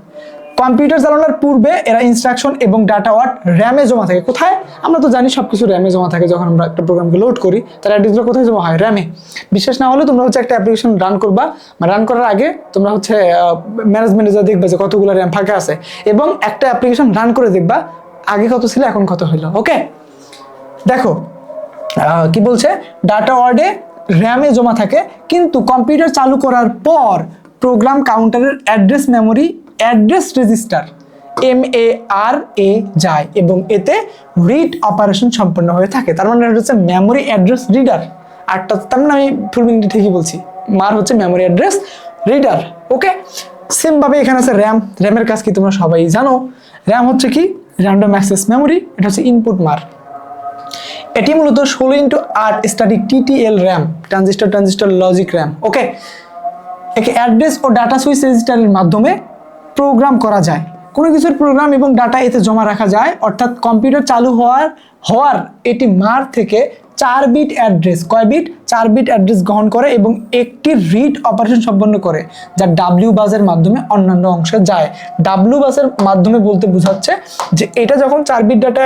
কম্পিউটার চালানোর পূর্বে এরা ইনস্ট্রাকশন এবং ডাটা ওয়ার্ড র্যামে জমা থাকে। কোথায়? আমরা তো জানি সবকিছু র্যামে জমা থাকে। যখন আমরা একটা প্রোগ্রামকে লোড করি তার অ্যাড্রেসগুলো কোথায় জমা হয়? র্যামে। বিশ্বাস না হলে তোমরা হচ্ছে একটা অ্যাপ্লিকেশন রান করবা, রান করার আগে তোমরা হচ্ছে ম্যানেজমেন্টে যা দেখবা যে কতগুলো র্যাম ফাঁকা আছে, এবং একটা অ্যাপ্লিকেশন রান করে দেখবা আগে কত ছিল এখন কত হইলো। ওকে, দেখো কি বলছে? ডাটা ওয়ার্ডে র্যামে জমা থাকে, কিন্তু কম্পিউটার চালু করার পর প্রোগ্রাম কাউন্টারের address memory address register MARA যায় এবং এতে রিড অপারেশন সম্পন্ন হয়ে থাকে। তার মানে এটা হচ্ছে মেমোরি অ্যাড্রেস রিডার। আরটা তার মানে আমি ফুল মিনিটে ঠিকই বলছি, মার হচ্ছে মেমোরি অ্যাড্রেস রিডার। ওকে, সেম ভাবে এখানে আছে র্যাম। র্যামের কাজ কি তোমরা সবাই জানো। র্যাম হচ্ছে কি? Random access memory. এটা হচ্ছে ইনপুট মার। এটি মূলত 16x8 static TTL RAM, transistor logic RAM. Okay, একে অ্যাড্রেস ও ডাটা সুইচ রেজিস্টারের মাধ্যমে প্রোগ্রাম করা যায়। কোনো কিছুর প্রোগ্রাম এবং ডাটা এতে জমা রাখা যায়, অর্থাৎ কম্পিউটার চালু হওয়ার এটি মার থেকে 4 বিট অ্যাড্রেস, কয় বিট? 4 বিট অ্যাড্রেস গ্রহণ করে এবং একটি রিড অপারেশন সম্পন্ন করে, যা ডাব্লিউ বাসের মাধ্যমে অন্যান্য অংশে যায়। ডাব্লিউ বাসের মাধ্যমে বলতে বোঝাচ্ছে যে এটা যখন 4 bit data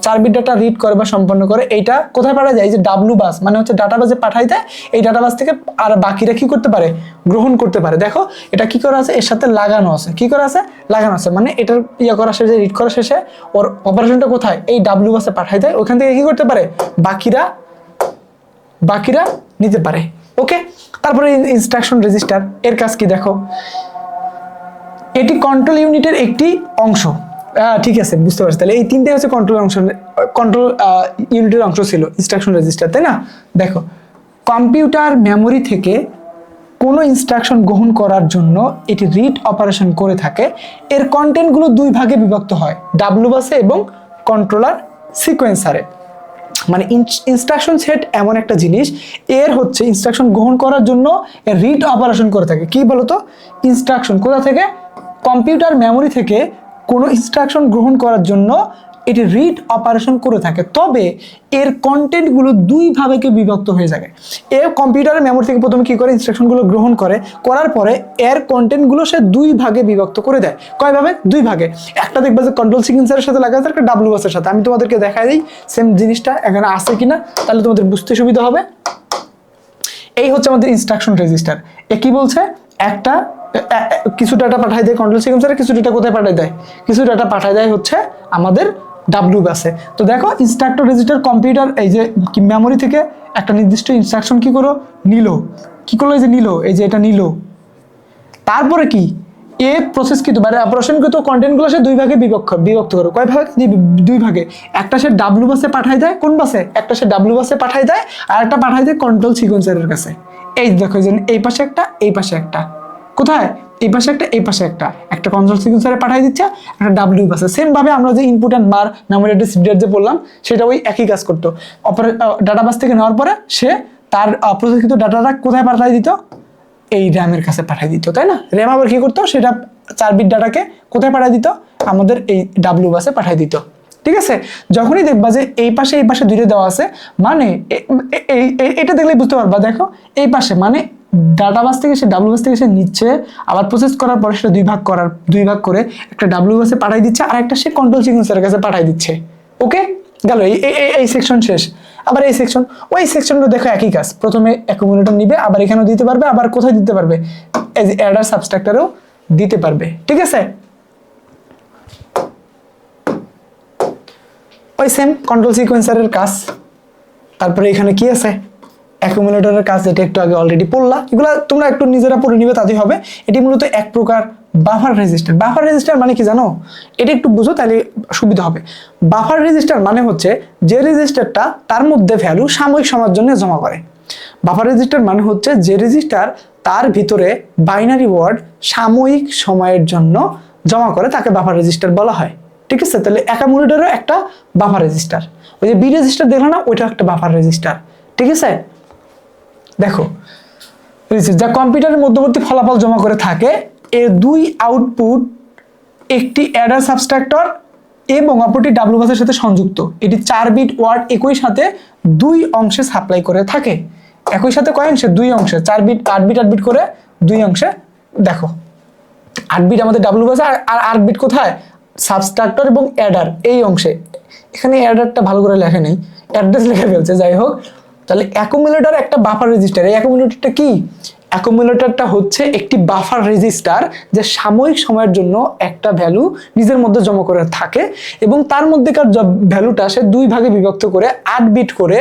4 bit data read করে বা সম্পন্ন করে, এইটা কোথায় পাঠায় যায়? এই যে ডাব্লু বাস মানে হচ্ছে ডাটাবাসে পাঠায় দেয়, এই ডাটাবাস থেকে আর বাকিরা কি করতে পারে? গ্রহণ করতে পারে। দেখো এটা কি করা আছে, এর সাথে লাগানো আছে, কি করা আছে? লাগানো আছে, মানে এটার ইয়ে করা শেষে, রিড করা শেষে ওর অপারেশনটা কোথায়? এই ডাব্লু বাসে পাঠায় দেয়, ওখান থেকে কি করতে পারে? বাকিরা নিতে পারে। ওকে, তারপরে ইনস্ট্রাকশন রেজিস্টার, এর কাজ কি দেখো, এটি কন্ট্রোল ইউনিটের একটি অংশ। ঠিক আছে, বুঝতে পারছি। তাহলে এই তিনটে হচ্ছে কন্ট্রোল ইউনিটের অংশ ছিল ইনস্ট্রাকশন রেজিস্টার, তাই না? দেখো, কম্পিউটার মেমোরি থেকে কোনো ইনস্ট্রাকশন গ্রহণ করার জন্য এটি রিড অপারেশন করে থাকে। এর কন্টেন্টগুলো দুই ভাগে বিভক্ত হয়, ডাব্লু বাসে এবং কন্ট্রোলার সিকোয়েন্সারে। মানে ইনস্ট্রাকশন সেট এমন একটা জিনিস, এর হচ্ছে ইনস্ট্রাকশন গ্রহণ করার জন্য রিড অপারেশন করে থাকে। কি বলতো? ইনস্ট্রাকশন কোথা থেকে? কম্পিউটার মেমোরি থেকে কোনো ইনস্ট্রাকশন গ্রহণ করার জন্য এটি রিড অপারেশন করে থাকে, তবে এর কন্টেন্টগুলো দুই ভাগে বিভক্ত হয়ে যায়। এ কম্পিউটারের মেমোরি থেকে প্রথমে কি করে? ইনস্ট্রাকশনগুলো গ্রহণ করার পরে এর কন্টেন্টগুলো সে দুই ভাগে বিভক্ত করে দেয়। কয় ভাবে? দুই ভাগে। একটা দেখবা যে কন্ট্রোল সিকোয়েন্সারের সাথে লাগা আছে, একটা ডাব্লু বাসের সাথে। আমি তোমাদেরকে দেখাই দিই সেম জিনিসটা এখানে আছে কিনা, তাহলে তোমাদের বুঝতে সুবিধা হবে। এই হচ্ছে আমাদের ইনস্ট্রাকশন রেজিস্টার। এ কি বলছে? একটা কিছু ডাটা পাঠায় দেয় কন্ট্রোল সিকোয়েন্সারে, কিছু ডাটা কোথায় পাঠায় দেয়? কিছু ডাটা পাঠায় দেয় হচ্ছে আমাদের ডাব্লু বাসে। তো দেখো, ইনস্ট্রাকশন রেজিস্টার কম্পিউটার এই যে মেমোরি থেকে একটা নির্দিষ্ট ইনস্ট্রাকশন কি করো? নিল। কি করলো? এই যে নিল, এই যে এটা নিল। তারপরে কি? এ প্রসেসকৃত মানে অপারেশনকৃত কন্টেন্টগুলো সে দুই ভাগে বিভক্ত করে। কয় ভাগে? দুই ভাগে। একটা সে ডাব্লু বাসে পাঠায় দেয়, কোন বাসে? একটা সে ডাব্লু বাসে পাঠায় দেয়, আর একটা পাঠায় দেয় কন্ট্রোল সিকোয়েন্সারের কাছে। এই দেখো, যে এই পাশে একটা, এই পাশে একটা। কোথায়? এই পাশে একটা, এই পাশে একটা। একটা কন্ট্রোল সিকোয়েন্সারে পাঠিয়ে দিচ্ছে, একটা ডাব্লিউ বাসে। সেম ভাবে আমরা যে ইনপুট এন্ড বার মেমোরি অ্যাড্রেস রিডার যে বললাম, সেটা ওই একই কাজ করতো। ডাটাবাস থেকে নেওয়ার পরে সে তার প্রসেসকৃত ডাটাটা কোথায় পাঠিয়ে দিত? এই র্যামের কাছে পাঠিয়ে দিত, তাই না? র্যাম আবার কি করতো? সেটা 4 বিট ডাটাকে কোথায় পাঠিয়ে দিত? আমাদের এই ডাব্লিউ বাসে পাঠিয়ে দিত। ঠিক আছে, যখনই দেখবা যে এই পাশে দুইটা দেওয়া আছে, মানে এটা দেখলেই বুঝতে পারবা। দেখো, এই পাশে মানে ডাটাবাস থেকে সে ডাব্লু বাস থেকে সে নিচ্ছে, আবার প্রসেস করার পরে সেটা দুই ভাগ করে একটা ডাব্লু বাসে পাঠিয়ে দিচ্ছে, আর একটা সে কন্ট্রোল সিকোয়েন্সারের কাছে পাঠিয়ে দিচ্ছে। ওকে, গেল এই সেকশন শেষ। আবার এই সেকশন, ওই সেকশনটা দেখো একই কাজ। প্রথমে অ্যাকুমুলেটর নিবে, আবার এখানেও দিতে পারবে, আবার কোথায় দিতে পারবে? এই যে অ্যাডার সাবস্ট্রাক্টরেও দিতে পারবে। ঠিক আছে, ওই সেম কন্ট্রোল সিকোয়েন্সারের কাজ। তারপরে এখানে কি আছে? অ্যাকুমুলেটরের কাজ, যেটা একটু আগে অলরেডি পড়লা। এগুলো তোমরা একটু নিজেরা পড়ে নিবে, তাতেই হবে। এটি মূলত এক প্রকার বাফার রেজিস্টার। বাফার রেজিস্টার মানে কি জানো? এটা একটু বুঝো, তাহলে সুবিধা হবে। বাফার রেজিস্টার মানে হচ্ছে যে রেজিস্টারটা তার মধ্যে ভ্যালু সাময়িক সময়ের জন্য জমা করে। বাফার রেজিস্টার মানে হচ্ছে যে রেজিস্টার তার ভিতরে বাইনারি ওয়ার্ড সাময়িক সময়ের জন্য জমা করে, তাকে বাফার রেজিস্টার বলা হয়। ঠিক আছে, তাহলে অ্যাকুমুলেটরও একটা বাফার রেজিস্টার। ওই যে বি রেজিস্টার দেখলো না, ওইটা একটা বাফার রেজিস্টার। ঠিক আছে, দেখো, যা কম্পিউটারের মধ্যবর্তী ফলাফল জমা করে থাকে, এর দুই আউটপুট, একটি অ্যাডার সাবস্ট্রাক্টর এবং অপরটি ডাব্লু বাসের সাথে সংযুক্ত। এটি 4 বিট ওয়ার্ড একই সাথে দুই অংশে সাপ্লাই করে থাকে। একই সাথে কয় অংশে? দুই অংশে। 4 বিট 8 বিট করে দুই অংশে। দেখো, 8 বিট আমাদের ডাব্লু বাসে, আর 8 বিট কোথায়? সাবস্ট্রাক্টর এবং অ্যাডার এই অংশে। এখানে অ্যাডারটা ভালো করে লেখা নেই, অ্যাড্রেস লিখে ফেলছে। যাই হোক, তাহলে অ্যাকুমুলেটর একটা বাফার রেজিস্টার। এই অ্যাকুমুলেটরটা কি? অ্যাকুমুলেটরটা হচ্ছে একটি বাফার রেজিস্টার, যে সাময়িক সময়ের জন্য একটা ভ্যালু নিজের মধ্যে জমা করে থাকে, এবং তার মধ্যেকার ভ্যালুটা সে দুই ভাগে বিভক্ত করে 8 বিট করে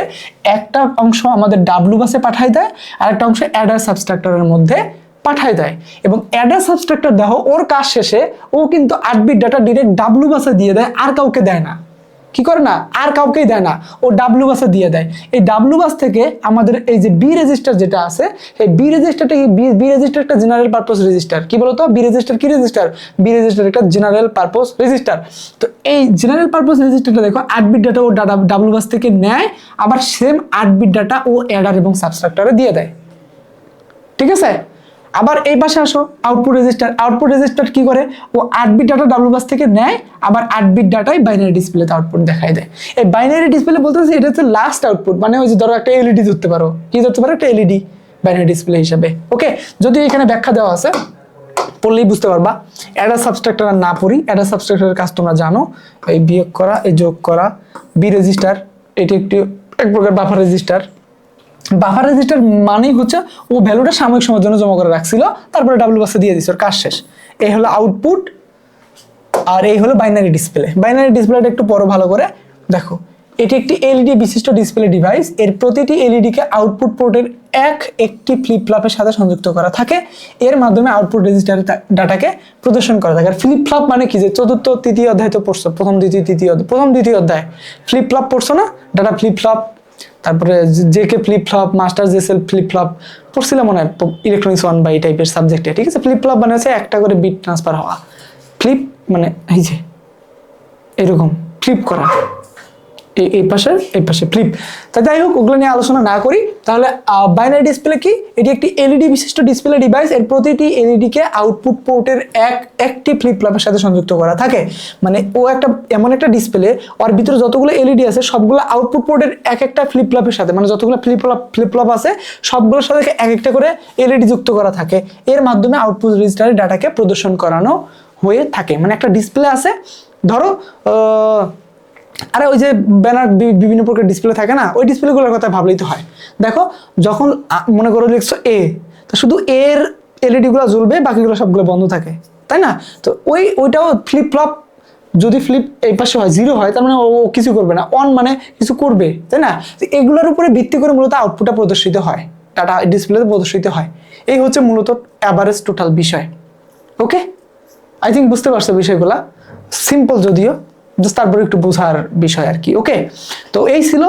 একটা অংশ আমাদের ডাব্লু বাসে পাঠায় দেয়, আর একটা অংশ অ্যাডার সাবস্ট্রাক্টরের মধ্যে পাঠায় দেয়। এবং অ্যাডার সাবস্ট্রাক্টর দেখো, ওর কাজ শেষে ও কিন্তু 8 বিট ডাটা ডিরেক্ট ডাব্লু বাসে দিয়ে দেয়, আর কাউকে দেয় না। কি করে না? আর কাউকেই দেয় না, ও ডাব্লু বাসে দিয়ে দেয়। এই ডাব্লু বাস থেকে আমাদের এই যে বি রেজিস্টার যেটা আছে, এই বি রেজিস্টারটা বি রেজিস্টার একটা জেনারেল পারপোজ রেজিস্টার। কি বলতো? বি রেজিস্টার কি রেজিস্টার? বি রেজিস্টার একটা জেনারেল পারপোজ রেজিস্টার। তো এই জেনারেল পারপোজ রেজিস্টারটা দেখো, 8 বিট ডাটা ও ডাব্লু বাস থেকে নেয়, আবার সেম 8 বিট ডাটা ও অ্যাডার এবং সাবস্ট্রাক্টরে দিয়ে দেয়। ঠিক আছে, আবার এই পাশে আসো, আউটপুট রেজিস্টার। আউটপুট রেজিস্টার কি করে? ও 8 বিট ডাটা ডাব্লু বাস থেকে নেয়, আবার 8 বিট ডাটাই বাইনারি ডিসপ্লেতে আউটপুট দেখায় দেয়। এই বাইনারি ডিসপ্লে বলতেছে এটা হচ্ছে লাস্ট আউটপুট, মানে ওই যে ধরো একটা এলইডি ধরতে পারো। কি ধরতে পারো? একটা এলইডি বাইনারি ডিসপ্লে হিসাবে। ওকে, যদি এখানে ব্যাখ্যা দেওয়া আছে, পড়লেই বুঝতে পারবা। অ্যাডার সাবস্ট্রাক্টর আর না পড়ি, অ্যাডার সাবস্ট্রাক্টরের কাজ তোমরা জানো, এই বিয়োগ করা, এই যোগ করা। বি রেজিস্টার এটি একটি এক প্রকার বাফার রেজিস্টার। বাফার রেজিস্টার মানেই হচ্ছে ও ভ্যালুটা সাময়িক সময়ের জন্য জমা করে রাখছিল, তারপরে ডাব্লিউ বাসে দিয়ে দিচ্ছে, ওর কাজ শেষ। এই হলো আউটপুট, আর এই হলো বাইনারি ডিসপ্লে। বাইনারি ডিসপ্লেটা একটু পরে ভালো করে দেখো। এটি একটি এলইডি বিশিষ্ট ডিসপ্লে ডিভাইস। এর প্রতিটি এলইডিকে আউটপুট পোর্টের একটি ফ্লিপ ফ্লপের সাথে সংযুক্ত করা থাকে। এর মাধ্যমে আউটপুট রেজিস্টারের ডাটাকে প্রদর্শন করা থাকে। আর ফ্লিপ ফ্লপ মানে কি, যে চতুর্থ তৃতীয় অধ্যায় তো পড়ছো, প্রথম দ্বিতীয় অধ্যায় ফ্লিপ ফ্লপ পড়ছো না, ডাটা ফ্লিপ ফ্লপ, তারপরে জেকে ফ্লিপ ফ্লপ, মাস্টার জেসেল ফ্লিপ ফ্লপ পড়ছিলাম মনে হয় ইলেকট্রনিক্স 1 বা এই টাইপের সাবজেক্টে, ঠিক আছে। ফ্লিপ ফ্লপ মানে হচ্ছে একটা করে বিট ট্রান্সফার হওয়া, ফ্লিপ মানে এই যে এরকম ফ্লিপ করা, এই পাশে ফ্লিপ। তা যাই হোক, ওগুলো নিয়ে আলোচনা না করি। তাহলে বাইনারি ডিসপ্লে কি? এটি একটি এলইডি বিশিষ্ট ডিসপ্লে ডিভাইস। এর প্রতিটি এলইডিকে আউটপুট পোর্টের একটি ফ্লিপ ফ্লপের সাথে সংযুক্ত করা থাকে। মানে ও একটা এমন একটা ডিসপ্লে, ওর ভিতরে যতগুলো এলইডি আছে সবগুলো আউটপুট পোর্টের একটা ফ্লিপ ফ্লপের সাথে, মানে যতগুলো ফ্লিপ ফ্লপ আছে সবগুলোর সাথে একটা করে এলইডি যুক্ত করা থাকে। এর মাধ্যমে আউটপুট রেজিস্টারে ডাটাকে প্রদর্শন করানো হয়ে থাকে। মানে একটা ডিসপ্লে আছে, ধরো আরে ওই যে ব্যানার বিভিন্ন প্রকার ডিসপ্লে থাকে না, ওই ডিসপ্লেগুলোর কথা ভাবলেই তো হয়। দেখো, যখন মনে করো লিখছো এ, তো শুধু এর এলইডি গুলো জ্বলবে, বাকিগুলো সবগুলো বন্ধ থাকে, তাই না? তো ওইটাও ফ্লিপ ফ্লপ, যদি ফ্লিপ এই পাশে হয় 0 হয়, তার মানে ও কিছু করবে না, অন মানে কিছু করবে, তাই না? এগুলোর উপরে ভিত্তি করে মূলত আউটপুটটা প্রদর্শিত হয়, ডাটা ডিসপ্লেতে প্রদর্শিত হয়। এই হচ্ছে মূলত অ্যাভারেজ টোটাল বিষয়। ওকে, আই থিঙ্ক বুঝতে পারছো বিষয়গুলা, সিম্পল যদিও, তারপরে একটু বোঝার বিষয় আর কি। ওকে, তো এই ছিল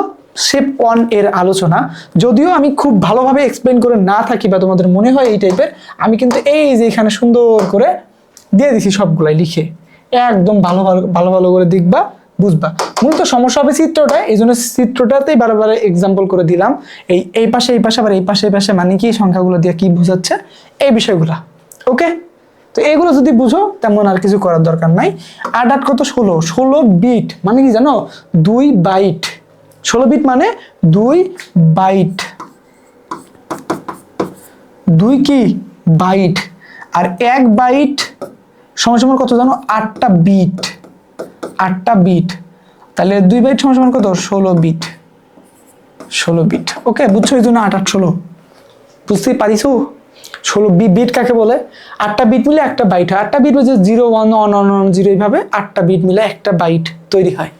শেপ 1 এর আলোচনা। যদিও আমি খুব ভালোভাবে এক্সপ্লেন করে না থাকি বা তোমাদের মনে হয় এই টাইপের, আমি কিন্তু এই যে এখানে সুন্দর করে দিয়ে দিছি সবগুলাই লিখে, একদম ভালো করে দেখবা, বুঝবা। মূলত সমস্যা হবে চিত্রটা, এই জন্য চিত্রটাতেই বারবার এক্সাম্পল করে দিলাম। এই পাশে আবার এই পাশে মানে কি, সংখ্যাগুলো দিয়ে কি বোঝাচ্ছে, এই বিষয়গুলা। ওকে, তো এগুলো যদি বুঝো তেমন আর কিছু করার দরকার নাই। 8 কত 16 বিট মানে কি জানো, 2 বাইট। 16 বিট মানে 2 বাইট, 2 কি বাইট। আর 1 বাইট সমান কত জানো, 8টা বিট, 8টা বিট। তাহলে 2 বাইট সমান কত, 16 বিট, 16 বিট। ওকে, বুঝছো? এই জন্য 8 8 16 বুঝতেই পারিছো। 16 বিট কাকে বলে? 8টা বিট মিলে একটা বাইট হয়। 8টা বিট হচ্ছে 0 1 1 1 1 0, এইভাবে 8টা বিট মিলে একটা বাইট তৈরি হয়।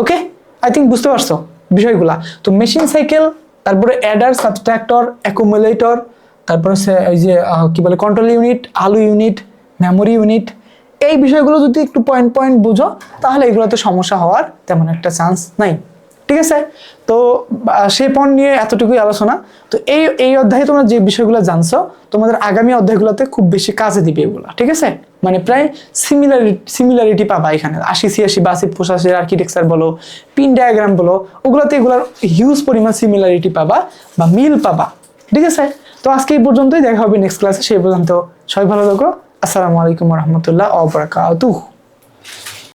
ওকে, আই থিঙ্ক বুঝতে পারছো বিষয়গুলা। তো মেশিন সাইকেল, তারপরে অ্যাডার, সাবট্রাক্টর, অ্যাকুমুলেটর, তারপরে ওই যে কি বলে কন্ট্রোল ইউনিট, আলু ইউনিট, মেমোরি ইউনিট, এই বিষয়গুলো যদি একটু পয়েন্ট বুঝো, তাহলে এগুলোতে সমস্যা হওয়ার তেমন একটা চান্স নাই। ঠিক আছে, তো সেই পয়েন্ট নিয়ে এতটুকুই আলোচনা। তো এই অধ্যায়ে তোমরা যে বিষয়গুলো জানছো, তোমাদের আগামী অধ্যায়গুলোতে খুব বেশি কাজে দিবে এগুলো। ঠিক আছে, মানে প্রায় সিমিলারিটি পাবা এখানে। 80 86 82 85 আর্কিটেকচার বলো, পিন ডায়াগ্রাম বলো, ওগুলোতে এগুলোর হিউজ পরিমাণ সিমিলারিটি পাবা বা মিল পাবা। ঠিক আছে, তো আজকে এই পর্যন্তই, দেখা হবে নেক্সট ক্লাসে। সেই পর্যন্ত সবাই ভালো থাকো। আসসালামু আলাইকুম ওয়া রাহমাতুল্লাহি ওয়া বারাকাতুহু।